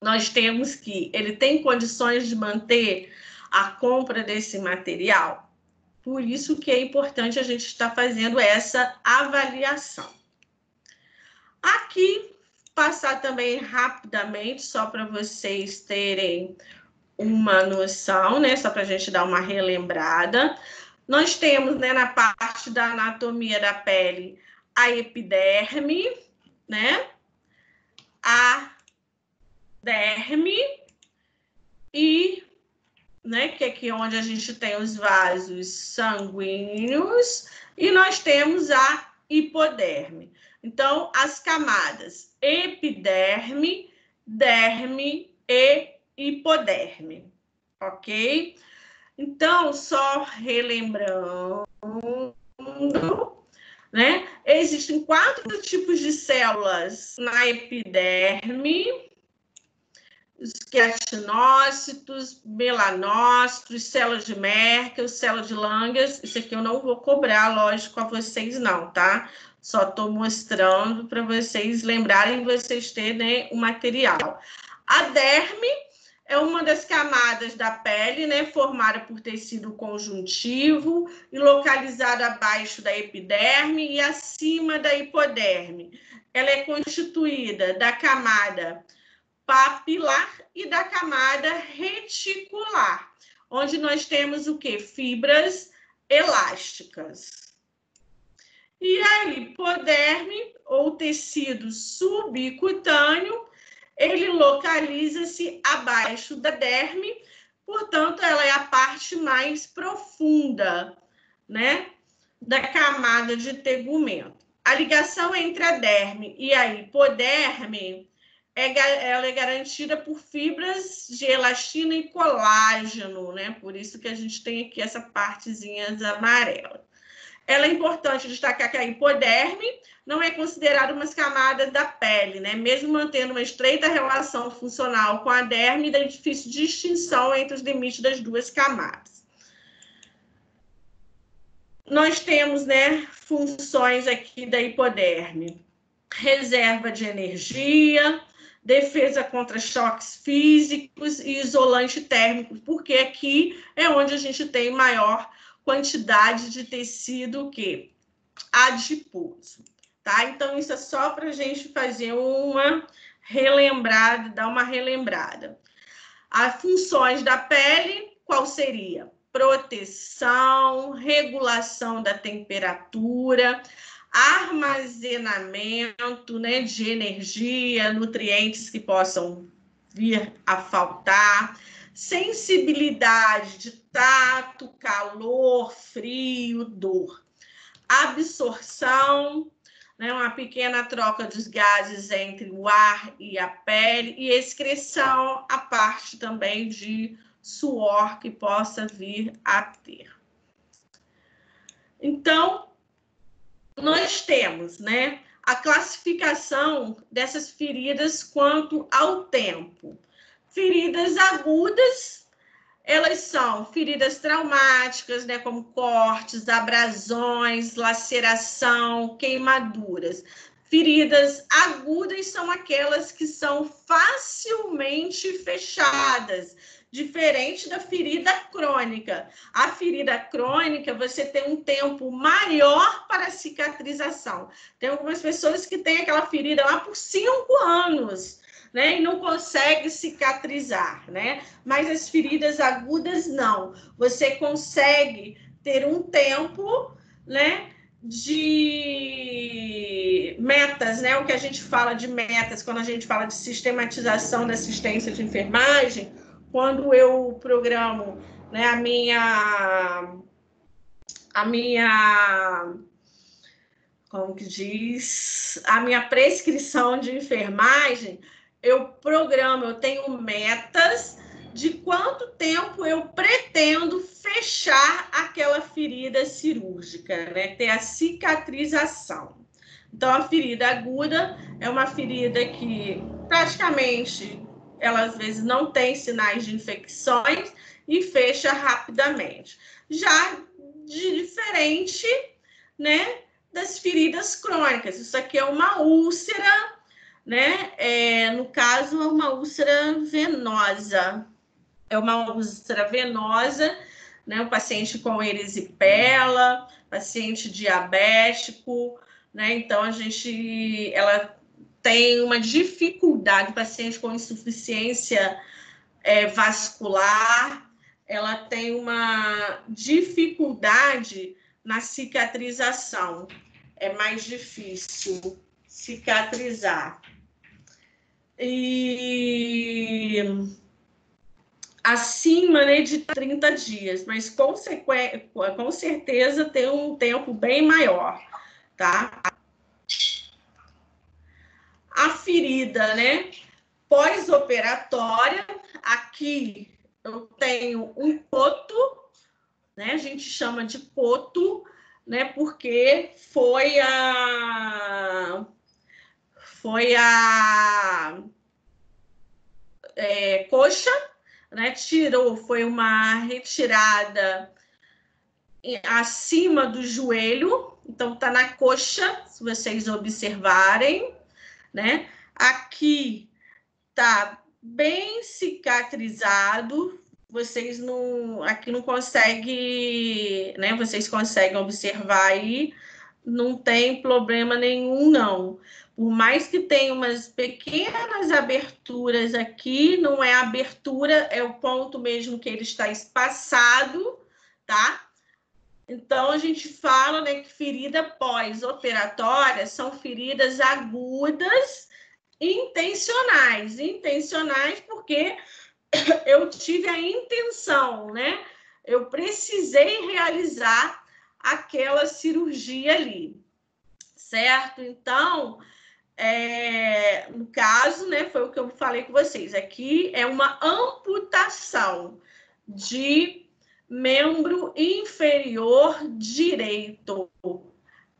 Nós temos que... Ele tem condições de manter a compra desse material? Por isso que é importante a gente estar fazendo essa avaliação. Aqui, passar também rapidamente, só para vocês terem uma noção, né? Só para a gente dar uma relembrada. Nós temos, né, na parte da anatomia da pele, a epiderme, né? A derme e... né, que é aqui onde a gente tem os vasos sanguíneos, e nós temos a hipoderme. Então, as camadas epiderme, derme e hipoderme, ok? Então, só relembrando, né, existem 4 tipos de células na epiderme: os queratinócitos, melanócitos, células de Merkel, célula de Langerhans. Isso aqui eu não vou cobrar, lógico, a vocês não, tá? Só estou mostrando para vocês lembrarem, vocês terem, né, o material. A derme é uma das camadas da pele, né, formada por tecido conjuntivo e localizada abaixo da epiderme e acima da hipoderme. Ela é constituída da camada papilar e da camada reticular, onde nós temos o quê? Fibras elásticas. E a hipoderme, ou tecido subcutâneo, ele localiza-se abaixo da derme, portanto, ela é a parte mais profunda, né, da camada de tegumento. A ligação entre a derme e a hipoderme ela é garantida por fibras de elastina e colágeno, né? Por isso que a gente tem aqui essa partezinha amarela. Ela é importante destacar que a hipoderme não é considerada uma camada da pele, né? Mesmo mantendo uma estreita relação funcional com a derme, é difícil distinção entre os limites das duas camadas. Nós temos, né, funções aqui da hipoderme: reserva de energia, defesa contra choques físicos e isolante térmico, porque aqui é onde a gente tem maior quantidade de tecido que adiposo, tá? Então, isso é só para a gente fazer uma relembrada, dar uma relembrada. As funções da pele, qual seria? Proteção, regulação da temperatura, armazenamento, né, de energia, nutrientes que possam vir a faltar, sensibilidade de tato, calor, frio, dor, absorção, né, uma pequena troca dos gases entre o ar e a pele, e excreção, a parte também de suor que possa vir a ter. Então, nós temos, né, a classificação dessas feridas quanto ao tempo. Feridas agudas, elas são feridas traumáticas, né, como cortes, abrasões, laceração, queimaduras. Feridas agudas são aquelas que são facilmente fechadas, diferente da ferida crônica. A ferida crônica, você tem um tempo maior para a cicatrização. Tem algumas pessoas que têm aquela ferida lá por 5 anos, né, e não consegue cicatrizar, né? Mas as feridas agudas, não. Você consegue ter um tempo, né, de metas, né? O que a gente fala de metas, quando a gente fala de sistematização da assistência de enfermagem, quando eu programo, né, a minha como que diz, a minha prescrição de enfermagem, eu programo, eu tenho metas de quanto tempo eu pretendo fechar aquela ferida cirúrgica, né? Ter a cicatrização. Então, a ferida aguda é uma ferida que praticamente ela às vezes não tem sinais de infecções e fecha rapidamente. Já de diferente, né, das feridas crônicas. Isso aqui é uma úlcera, né? No caso, é uma úlcera venosa. É uma úlcera venosa, né? O paciente com erisipela, paciente diabético, né? Então, ela tem uma dificuldade, paciente com insuficiência vascular, ela tem uma dificuldade na cicatrização. É mais difícil cicatrizar. E acima, né, de 30 dias, mas com certeza tem um tempo bem maior, tá? A ferida, né, pós-operatória, aqui eu tenho um coto, né, a gente chama de coto, né, porque foi a coxa, né, foi uma retirada acima do joelho, então tá na coxa, se vocês observarem, né, aqui tá bem cicatrizado, vocês aqui não conseguem, né, vocês conseguem observar aí, não tem problema nenhum, não. Por mais que tenha umas pequenas aberturas aqui, não é abertura, é o ponto mesmo que ele está espaçado, tá? Então, a gente fala, né, que ferida pós-operatória são feridas agudas intencionais. Intencionais porque eu tive a intenção, né? Eu precisei realizar aquela cirurgia ali, certo? Então, no caso, né, foi o que eu falei com vocês, aqui é uma amputação de membro inferior direito.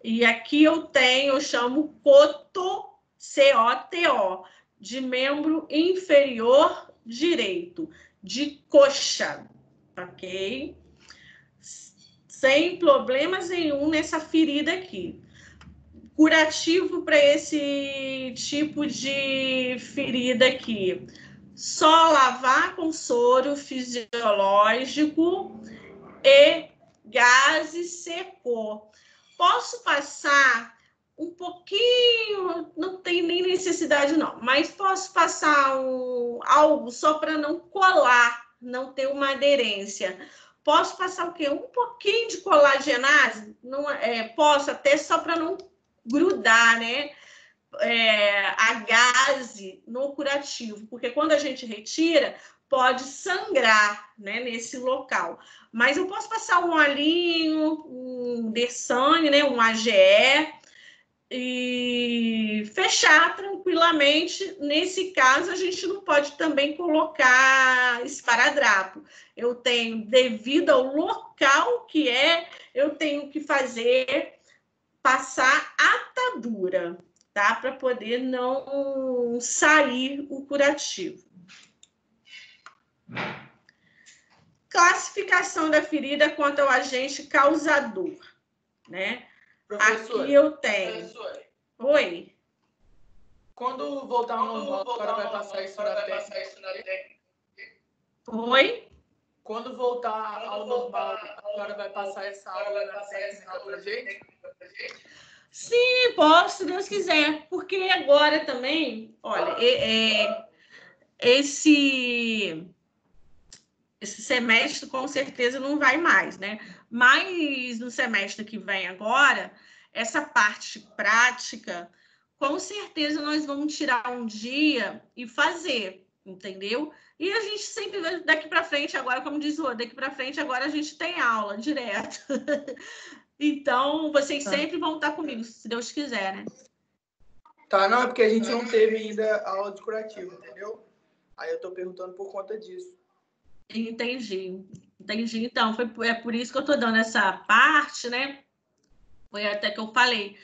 E aqui eu chamo COTO, C-O-T-O, de membro inferior direito, de coxa, ok? Sem problemas nenhum nessa ferida aqui. Curativo para esse tipo de ferida aqui. Só lavar com soro fisiológico e gases secou. Posso passar um pouquinho, não tem nem necessidade não, mas posso passar algo só para não colar, não ter uma aderência. Posso passar o quê? Um pouquinho de colagenase? Não, posso até só para não grudar, né? A gase no curativo, porque quando a gente retira, pode sangrar, né, nesse local. Mas eu posso passar um olhinho, um Dersane, né, um AGE, e fechar tranquilamente. Nesse caso, a gente não pode também colocar esparadrapo. Eu tenho, devido ao local que eu tenho que passar atadura, tá? Para poder não sair o curativo. Classificação da ferida quanto ao agente causador, né? Professora, aqui eu tenho. Oi. Quando voltar ao normal, a senhora vai passar isso na técnica? Oi? Quando voltar ao normal, a senhora vai passar essa aula na técnica pra gente? Sim, posso, se Deus quiser. Porque agora também, olha, esse semestre com certeza não vai mais, né? Mas no semestre que vem agora, essa parte prática, com certeza nós vamos tirar um dia e fazer, entendeu? E a gente sempre, daqui para frente, agora, como diz o outro, daqui para frente, agora a gente tem aula direto. Então, vocês sempre vão estar comigo, se Deus quiser, né? Tá, não, é porque a gente não teve ainda aula de curativo, entendeu? Aí eu tô perguntando por conta disso. Entendi. Então, é por isso que eu estou dando essa parte, né? Foi até que eu falei.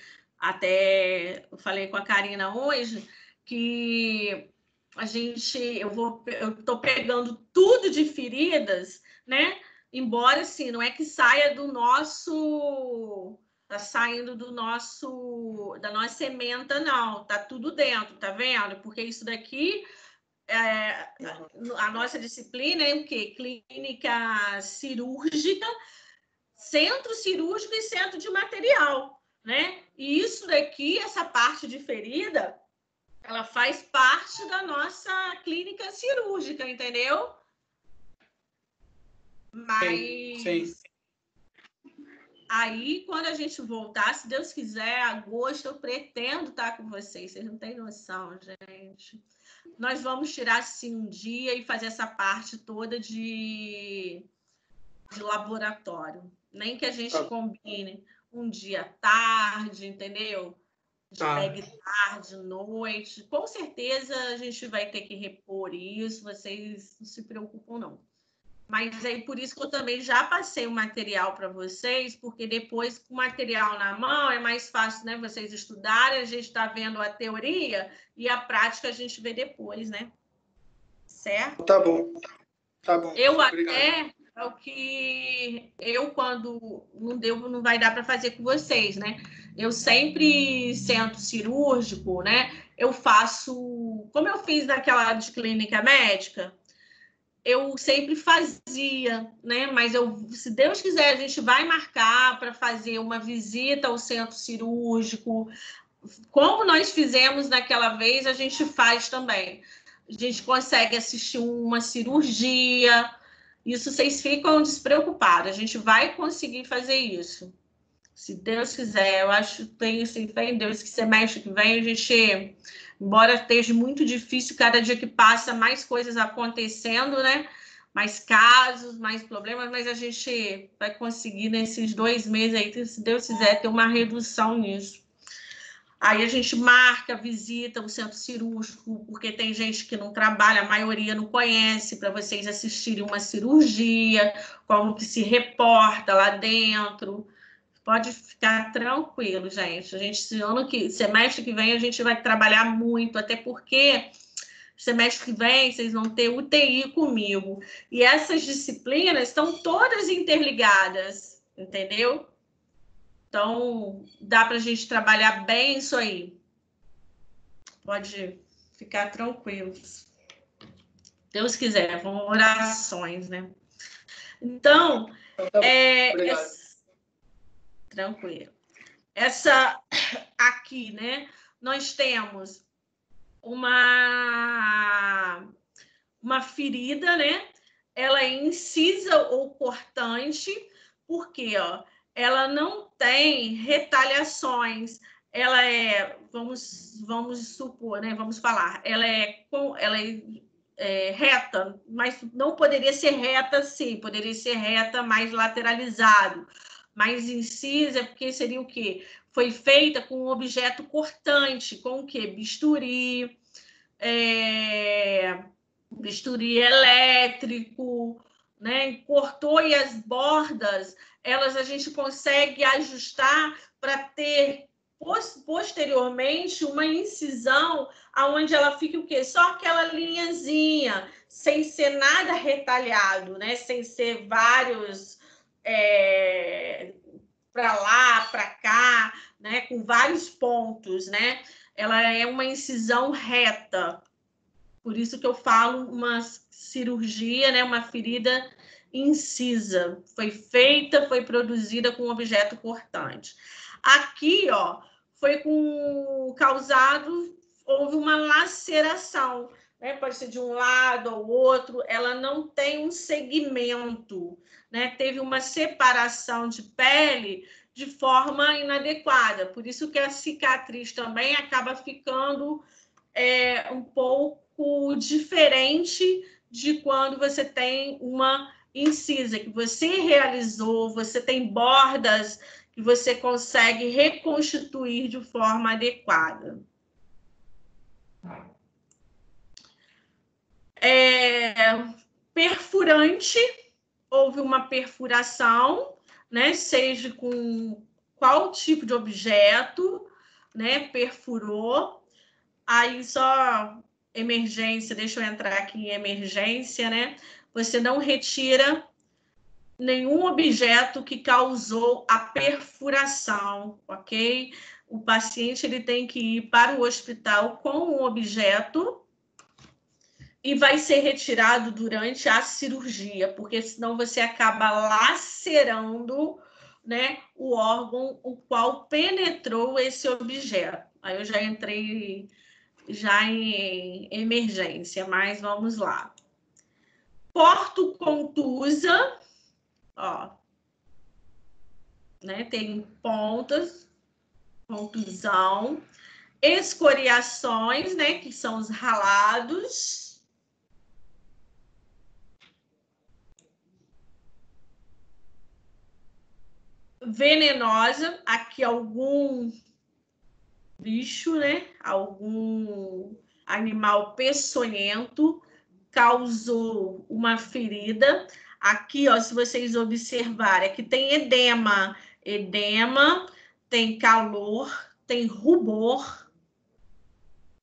Eu falei com a Karina hoje que eu estou pegando tudo de feridas, né? Embora, assim, não é que saia do nosso... Tá saindo da nossa ementa, não. Tá tudo dentro, tá vendo? Porque isso daqui... a nossa disciplina é o quê? Clínica cirúrgica, centro cirúrgico e centro de material, né? E isso daqui, essa parte de ferida, ela faz parte da nossa clínica cirúrgica, entendeu? Mas Sim. Aí, quando a gente voltar, se Deus quiser, agosto, eu pretendo estar com vocês. Vocês não têm noção, gente. Nós vamos tirar, sim, um dia e fazer essa parte toda de laboratório. Nem que a gente combine um dia tarde, entendeu? A gente pegue tarde, noite. Com certeza a gente vai ter que repor isso. Vocês não se preocupam, não. Mas aí, por isso que eu também já passei o material para vocês, porque depois, com o material na mão, é mais fácil, né? Vocês estudarem, a gente está vendo a teoria e a prática a gente vê depois, né? Certo? Tá bom. Tá bom. Eu Obrigado. até, é o que quando não vai dar para fazer com vocês, né? Eu sempre, centro cirúrgico, né? Eu faço, como eu fiz naquela de clínica médica, eu sempre fazia, né? Mas se Deus quiser, a gente vai marcar para fazer uma visita ao centro cirúrgico. Como nós fizemos naquela vez, a gente faz também. A gente consegue assistir uma cirurgia. Isso vocês ficam despreocupados. A gente vai conseguir fazer isso. Se Deus quiser, eu acho que tenho assim, fé em Deus que semestre que vem a gente, embora esteja muito difícil, cada dia que passa mais coisas acontecendo, né? mais casos, mais problemas, mas a gente vai conseguir nesses 2 meses aí, se Deus quiser, ter uma redução nisso. Aí a gente marca, visita o centro cirúrgico, porque tem gente que não trabalha, a maioria não conhece, para vocês assistirem uma cirurgia, como que se reporta lá dentro. Pode ficar tranquilo, gente. A gente, semestre que vem, a gente vai trabalhar muito, até porque semestre que vem vocês vão ter UTI comigo. E essas disciplinas estão todas interligadas, entendeu? Então, dá para a gente trabalhar bem isso aí. Pode ficar tranquilos. Deus quiser, vão orações, né? Então, tranquilo. Essa aqui, né? Nós temos uma ferida, né? Ela é incisa ou cortante, porque, ó, ela não tem retaliações, ela é, vamos supor, né? Vamos falar, ela é reta, mas não poderia ser reta, sim, poderia ser reta mais lateralizado, mais incisa, porque seria o quê? Foi feita com um objeto cortante, com o quê? Bisturi, bisturi elétrico, né? Cortou, e as bordas, a gente consegue ajustar para ter posteriormente uma incisão aonde ela fica o quê? Só aquela linhazinha, sem ser nada retalhado, né? Sem ser vários para lá, para cá, né? Com vários pontos, né? Ela é uma incisão reta. Por isso que eu falo uma cirurgia, né? Uma ferida incisa. Foi feita, foi produzida com um objeto cortante. Aqui, ó, foi houve uma laceração, né? Pode ser de um lado ou outro, ela não tem um segmento, né? Teve uma separação de pele de forma inadequada, por isso que a cicatriz também acaba ficando um pouco diferente de quando você tem uma incisa, que você realizou, você tem bordas que você consegue reconstituir de forma adequada. Perfurante, houve uma perfuração, né? Seja com qual tipo de objeto, né? Perfurou. Aí só emergência, deixa eu entrar aqui em emergência, né? Você não retira nenhum objeto que causou a perfuração, ok? O paciente ele tem que ir para o hospital com um objeto e vai ser retirado durante a cirurgia, porque senão você acaba lacerando, né, o órgão o qual penetrou esse objeto. Aí eu já entrei em emergência, mas vamos lá. Porto-contusa, ó, né, tem pontas, contusão, escoriações, né, que são os ralados, venenosa, aqui algum bicho, né, algum animal peçonhento causou uma ferida. Aqui, ó, se vocês observarem, aqui tem edema, tem calor, tem rubor,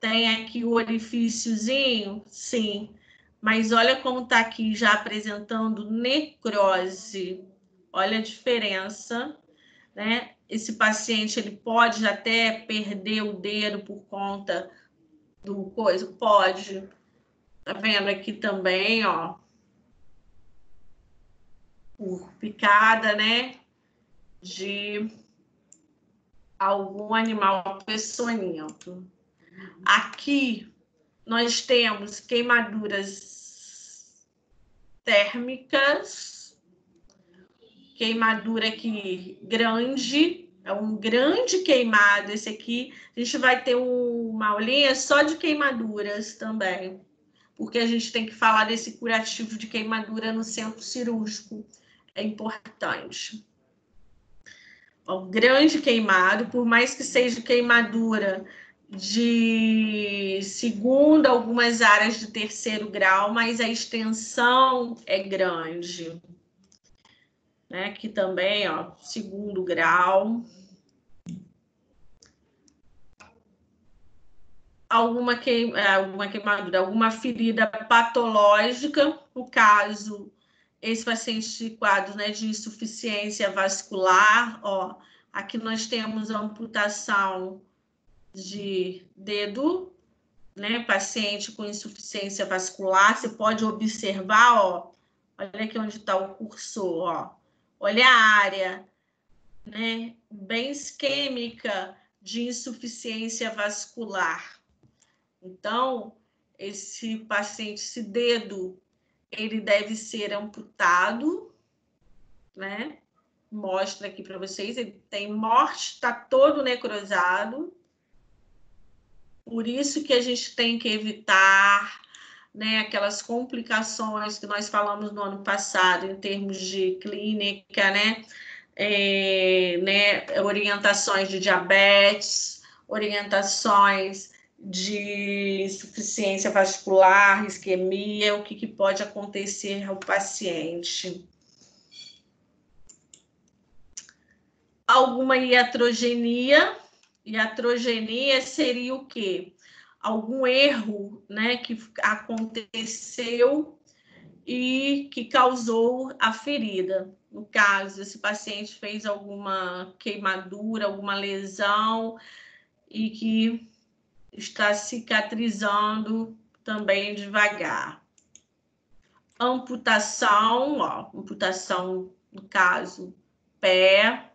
tem aqui o orifíciozinho, sim, mas olha como tá aqui já apresentando necrose. Olha a diferença, né? Esse paciente ele pode até perder o dedo por conta do coisa, pode. Tá vendo aqui também, ó, por picada, né, de algum animal peçonhento. Aqui nós temos queimaduras térmicas, queimadura aqui grande, é um grande queimado. Esse aqui, a gente vai ter uma aulinha só de queimaduras também, porque a gente tem que falar desse curativo de queimadura no centro cirúrgico. É importante. O grande queimado, por mais que seja queimadura de segunda, algumas áreas de terceiro grau, mas a extensão é grande. Né? Aqui também, ó, segundo grau. Alguma queimadura, alguma ferida patológica, no caso, esse paciente de quadro, né, de insuficiência vascular, ó, aqui nós temos a amputação de dedo, né, paciente com insuficiência vascular, você pode observar, ó, olha aqui onde está o cursor, ó, olha a área, né, bem isquêmica de insuficiência vascular. Então, esse paciente, esse dedo, ele deve ser amputado, né? Mostra aqui para vocês, ele tem morte, está todo necrosado. Por isso que a gente tem que evitar, né, aquelas complicações que nós falamos no ano passado, em termos de clínica, né? Orientações de diabetes, orientações de insuficiência vascular, isquemia, o que pode acontecer ao paciente. Alguma iatrogenia. Iatrogenia seria o quê? Algum erro, né, que aconteceu e que causou a ferida. No caso, esse paciente fez alguma queimadura, alguma lesão e que está cicatrizando também devagar. Amputação, ó, amputação, no caso, pé,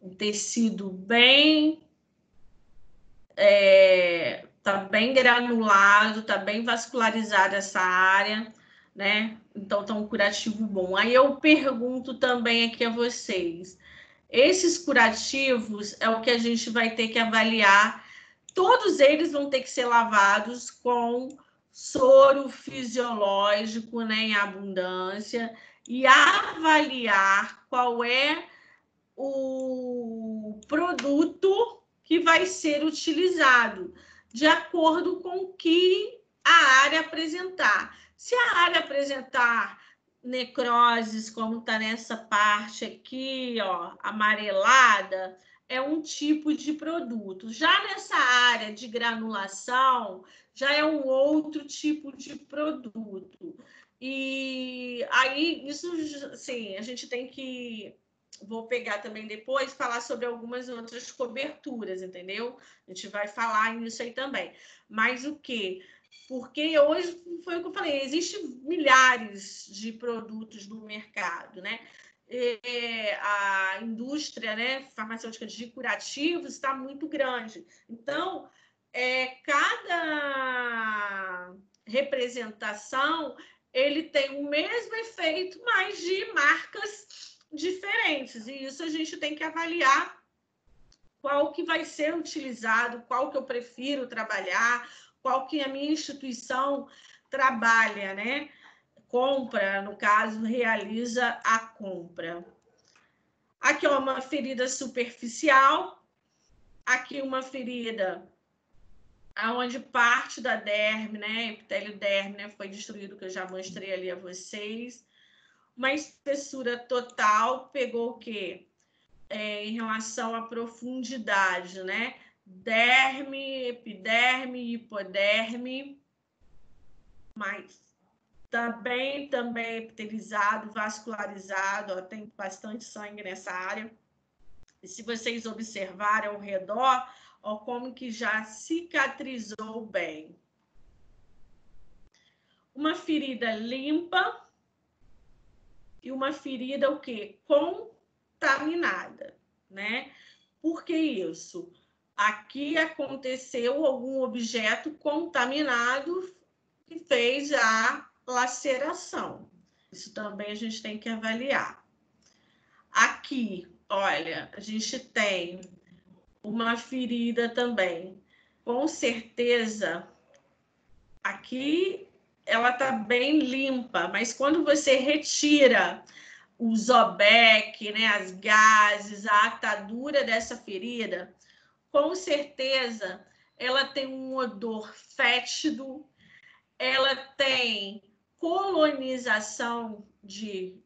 um tecido bem, tá bem granulado, tá bem vascularizada essa área, né? Então, tá um curativo bom. Aí eu pergunto também aqui a vocês, esses curativos é o que a gente vai ter que avaliar. Todos eles vão ter que ser lavados com soro fisiológico, né, em abundância, e avaliar qual é o produto que vai ser utilizado, de acordo com o que a área apresentar. Se a área apresentar necroses, como está nessa parte aqui, ó, amarelada, é um tipo de produto. Já nessa área de granulação, já é um outro tipo de produto. E aí, isso, assim, a gente tem que... Vou pegar também depois, falar sobre algumas outras coberturas, entendeu? A gente vai falar nisso aí também. Mas o quê? Porque hoje, foi o que eu falei, existem milhares de produtos no mercado, né? A indústria, né, farmacêutica de curativos está muito grande. Então, cada representação ele tem o mesmo efeito, mas de marcas diferentes. E isso a gente tem que avaliar qual que vai ser utilizado, qual que eu prefiro trabalhar, qual que a minha instituição trabalha, né? Compra, no caso, realiza a compra. Aqui, ó, uma ferida superficial. Aqui uma ferida onde parte da derme, né? Epitélio derme, né? Foi destruído, que eu já mostrei ali a vocês. Uma espessura total, pegou o quê? Em relação à profundidade, né? Derme, epiderme, hipoderme, mas também epitelizado, vascularizado, ó, tem bastante sangue nessa área. E se vocês observarem ao redor, ó, como que já cicatrizou bem. Uma ferida limpa e uma ferida o quê? Contaminada, né? Por que isso? Aqui aconteceu algum objeto contaminado que fez a laceração. Isso também a gente tem que avaliar. Aqui, olha, a gente tem uma ferida também. Com certeza, aqui ela está bem limpa, mas quando você retira o Zobec, né, as gases, a atadura dessa ferida, com certeza ela tem um odor fétido, ela tem colonização de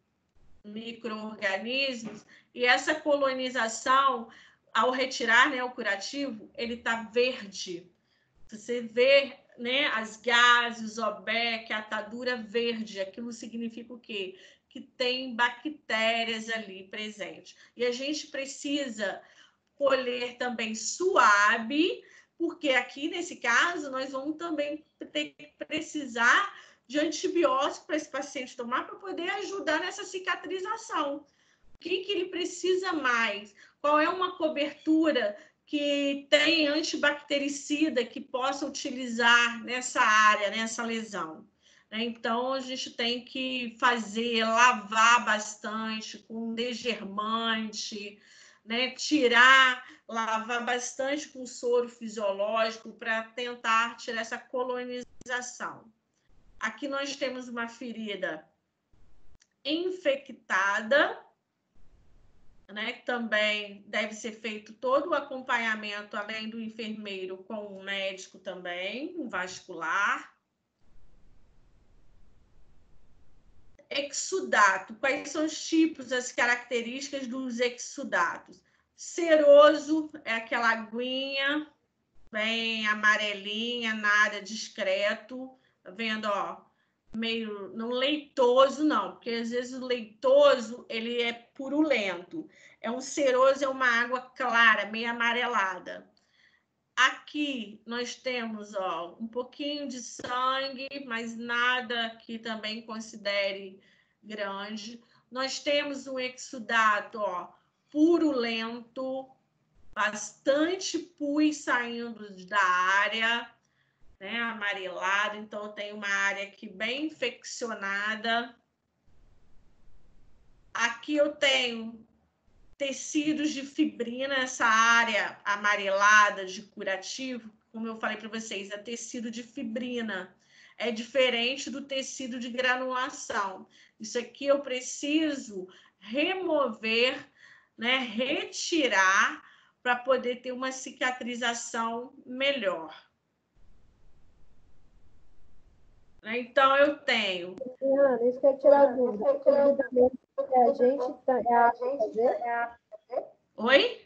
micro-organismos, e essa colonização, ao retirar, né, o curativo, ele está verde. Você vê, né, as gases, o Zobec, a atadura verde, aquilo significa o quê? Que tem bactérias ali presentes. E a gente precisa colher também suave, porque aqui, nesse caso, nós vamos também ter que precisar de antibiótico para esse paciente tomar para poder ajudar nessa cicatrização. O que ele precisa mais? Qual é uma cobertura que tem antibactericida que possa utilizar nessa área, nessa lesão? Então, a gente tem que lavar bastante com degermante, né? Lavar bastante com soro fisiológico para tentar tirar essa colonização. Aqui nós temos uma ferida infectada, né? Também deve ser feito todo o acompanhamento, além do enfermeiro, com o médico também, um vascular. Exudato. Quais são os tipos, as características dos exudatos? Ceroso é aquela aguinha, bem amarelinha, nada discreto. Tá vendo, ó? Meio não leitoso, não, porque às vezes o leitoso ele é purulento. Um ceroso, é uma água clara, meio amarelada. Aqui nós temos, ó, um pouquinho de sangue, mas nada que também considere grande. Nós temos um exudato, ó, purulento, bastante pus saindo da área, né, amarelado. Então, tem uma área aqui bem infeccionada. Aqui eu tenho tecidos de fibrina, essa área amarelada de curativo, como eu falei para vocês, é tecido de fibrina. É diferente do tecido de granulação. Isso aqui eu preciso remover, né, retirar, para poder ter uma cicatrização melhor. Então, eu tenho... Ana, isso que eu ia tirar a dúvida. A gente fazer? Oi?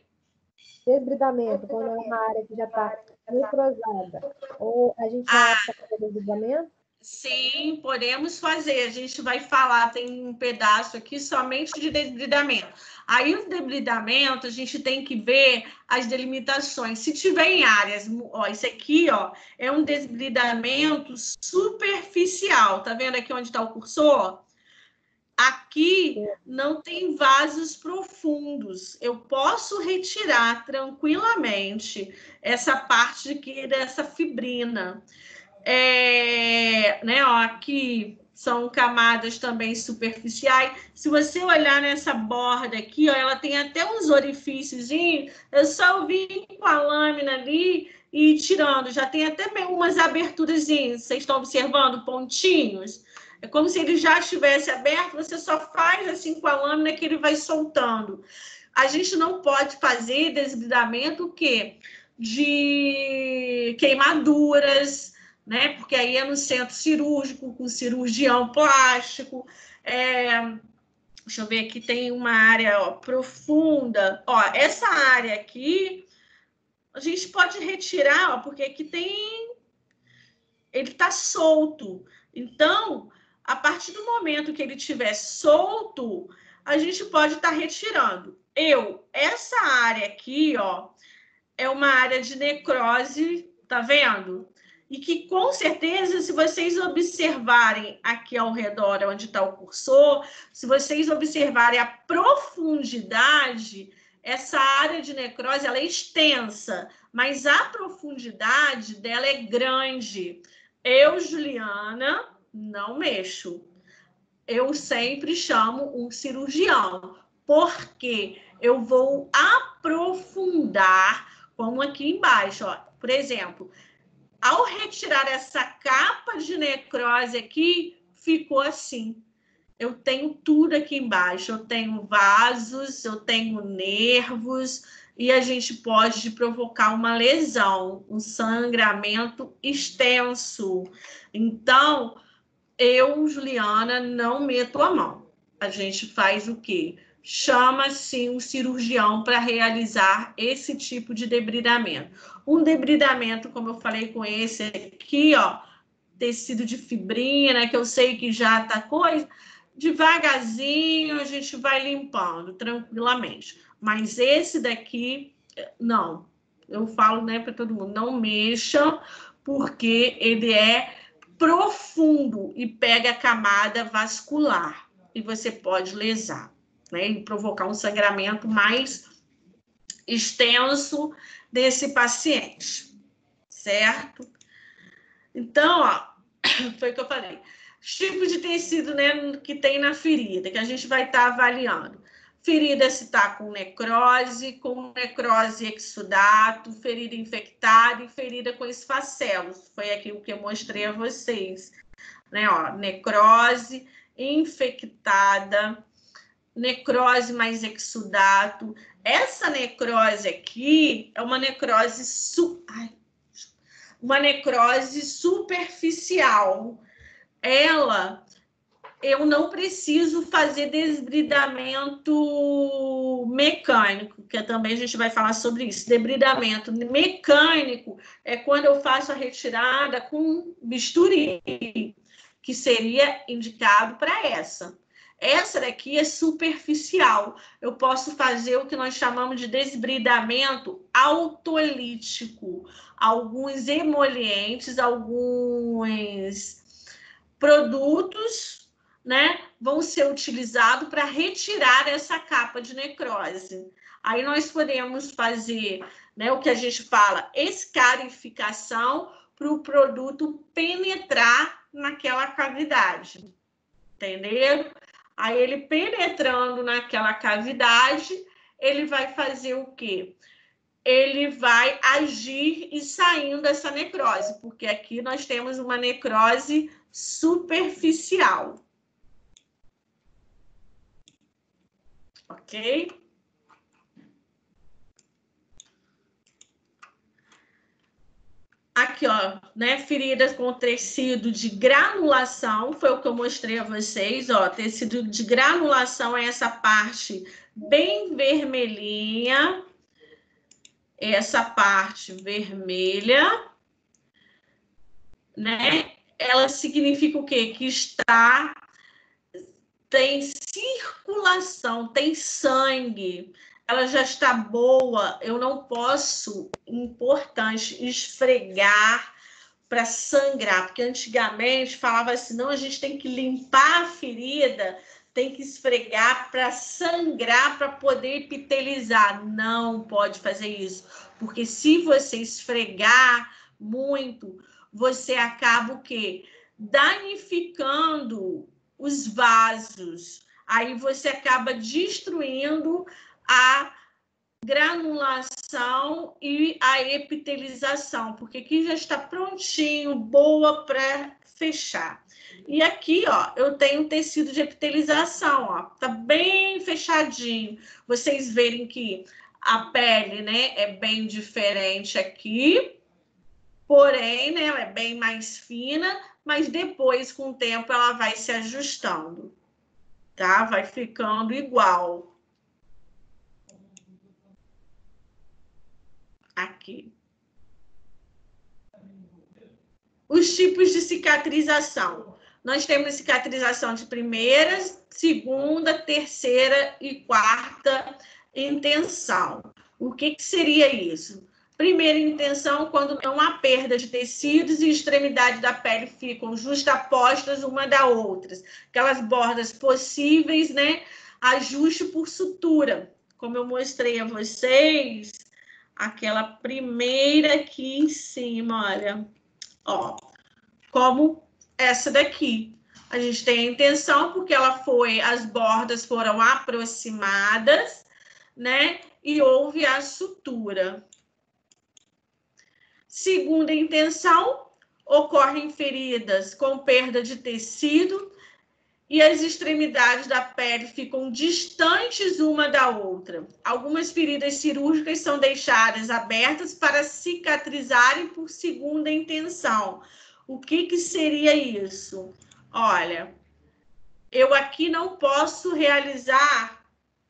Desbridamento, quando é uma área que já está necrosada. Ou a gente vai fazer desbridamento? Sim, podemos fazer. A gente vai falar, tem um pedaço aqui somente de desbridamento. Aí, o desbridamento, a gente tem que ver as delimitações. Se tiver em áreas... Ó, isso aqui, ó, é um desbridamento superficial. Tá vendo aqui onde está o cursor? Aqui não tem vasos profundos. Eu posso retirar tranquilamente essa parte aqui dessa fibrina. Né, ó, aqui são camadas também superficiais. Se você olhar nessa borda aqui, ó, ela tem até uns orifícios. Eu só vim com a lâmina ali e tirando. Já tem até umas aberturas. Vocês estão observando pontinhos? É como se ele já estivesse aberto. Você só faz assim com a lâmina que ele vai soltando. A gente não pode fazer desbridamento o quê? De queimaduras, né? Porque aí é no centro cirúrgico, com cirurgião plástico. Deixa eu ver aqui, tem uma área, ó, profunda. Ó, essa área aqui, a gente pode retirar, ó, porque aqui tem... Ele está solto. Então, a partir do momento que ele estiver solto, a gente pode estar retirando. Essa área aqui, ó, é uma área de necrose, tá vendo? E que, com certeza, se vocês observarem aqui ao redor, onde está o cursor, se vocês observarem a profundidade, essa área de necrose, ela é extensa, mas a profundidade dela é grande. Eu, Juliana, não mexo. Eu sempre chamo um cirurgião, porque eu vou aprofundar, como aqui embaixo, ó. Por exemplo, Ao retirar essa capa de necrose aqui, ficou assim. Eu tenho tudo aqui embaixo. Eu tenho vasos, eu tenho nervos, e a gente pode provocar uma lesão, um sangramento extenso. Então, eu, Juliana, não meto a mão. A gente faz o quê? Chama, sim, um cirurgião para realizar esse tipo de debridamento. Um debridamento, como eu falei com esse aqui, ó, tecido de fibrinha, que eu sei que já tá coisa, devagarzinho a gente vai limpando, tranquilamente. Mas esse daqui, não. Eu falo, né, para todo mundo, não mexa, porque ele é profundo e pega a camada vascular. E você pode lesar, né, e provocar um sangramento mais extenso desse paciente, certo? Então, ó, foi o que eu falei. Os tipos de tecido, né, que tem na ferida, que a gente vai estar avaliando. Ferida se está com necrose exudato, ferida infectada e ferida com esfacelos. Foi aquilo que eu mostrei a vocês. Né, ó, necrose infectada, necrose mais exudato. Essa necrose aqui é uma necrose superficial. Eu não preciso fazer desbridamento mecânico, que também a gente vai falar sobre isso. Debridamento mecânico é quando eu faço a retirada com bisturi, que seria indicado para essa. Essa daqui é superficial. Eu posso fazer o que nós chamamos de desbridamento autolítico. Alguns emolientes, alguns produtos, né, vão ser utilizados para retirar essa capa de necrose. Aí nós podemos fazer, né, o que a gente fala, escarificação, para o produto penetrar naquela cavidade. Entenderam? Aí ele penetrando naquela cavidade, ele vai fazer o quê? Ele vai agir e saindo dessa necrose, porque aqui nós temos uma necrose superficial. Ok? Aqui, ó, né, feridas com tecido de granulação, foi o que eu mostrei a vocês, ó, tecido de granulação é essa parte bem vermelhinha, essa parte vermelha, né, ela significa o quê? Que tem circulação, tem sangue, ela já está boa, eu não posso, importante, esfregar para sangrar, porque antigamente falava assim, não, a gente tem que limpar a ferida, tem que esfregar para sangrar, para poder epitelizar. Não pode fazer isso, porque se você esfregar muito, você acaba o quê? Danificando os vasos. Aí você acaba destruindo a granulação e a epitelização, porque aqui já está prontinho, boa para fechar. E aqui, ó, eu tenho tecido de epitelização, ó, tá bem fechadinho. Vocês verem que a pele, né, é bem diferente aqui, porém, né, ela é bem mais fina, mas depois, com o tempo, ela vai se ajustando, tá? Vai ficando igual. Aqui. Os tipos de cicatrização. Nós temos cicatrização de primeira, segunda, terceira e quarta intenção. O que seria isso? Primeira intenção, quando não há perda de tecidos e extremidades da pele ficam justapostas uma da outra. Aquelas bordas possíveis, né? Ajuste por sutura. Como eu mostrei a vocês, aquela primeira aqui em cima, olha. Ó, como essa daqui. A gente tem a intenção porque as bordas foram aproximadas, né? E houve a sutura. Segunda intenção, ocorrem feridas com perda de tecido e as extremidades da pele ficam distantes uma da outra. Algumas feridas cirúrgicas são deixadas abertas para cicatrizarem por segunda intenção. O que seria isso? Olha, eu aqui não posso realizar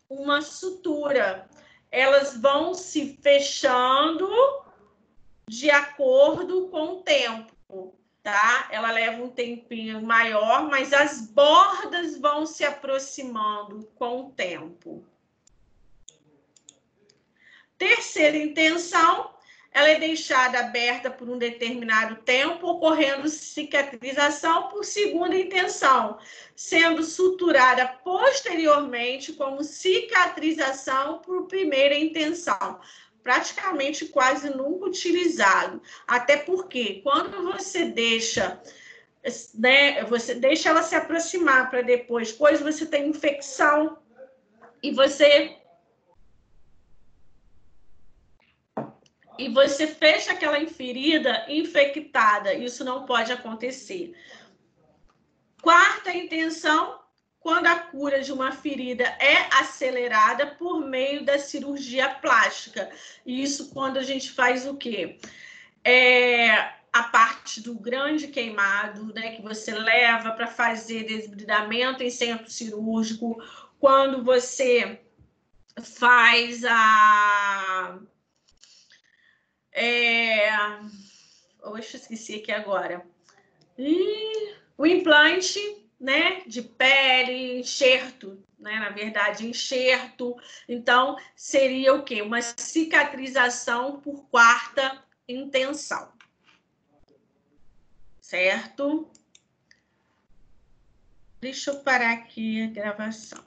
uma sutura. Elas vão se fechando de acordo com o tempo, tá? Ela leva um tempinho maior, mas as bordas vão se aproximando com o tempo. Terceira intenção, ela é deixada aberta por um determinado tempo, ocorrendo cicatrização por segunda intenção, sendo suturada posteriormente como cicatrização por primeira intenção. Praticamente quase nunca utilizado, até porque quando você deixa, né, você deixa ela se aproximar para depois, você tem infecção e você fecha aquela ferida infectada. Isso não pode acontecer. Quarta intenção, quando a cura de uma ferida é acelerada por meio da cirurgia plástica. Isso quando a gente faz o quê? A parte do grande queimado, né, que você leva para fazer desbridamento em centro cirúrgico, quando você faz Oxe, esqueci aqui agora. O implante, né, de pele, enxerto, né, na verdade, enxerto. Então, seria o quê? Uma cicatrização por quarta intenção. Certo? Deixa eu parar aqui a gravação.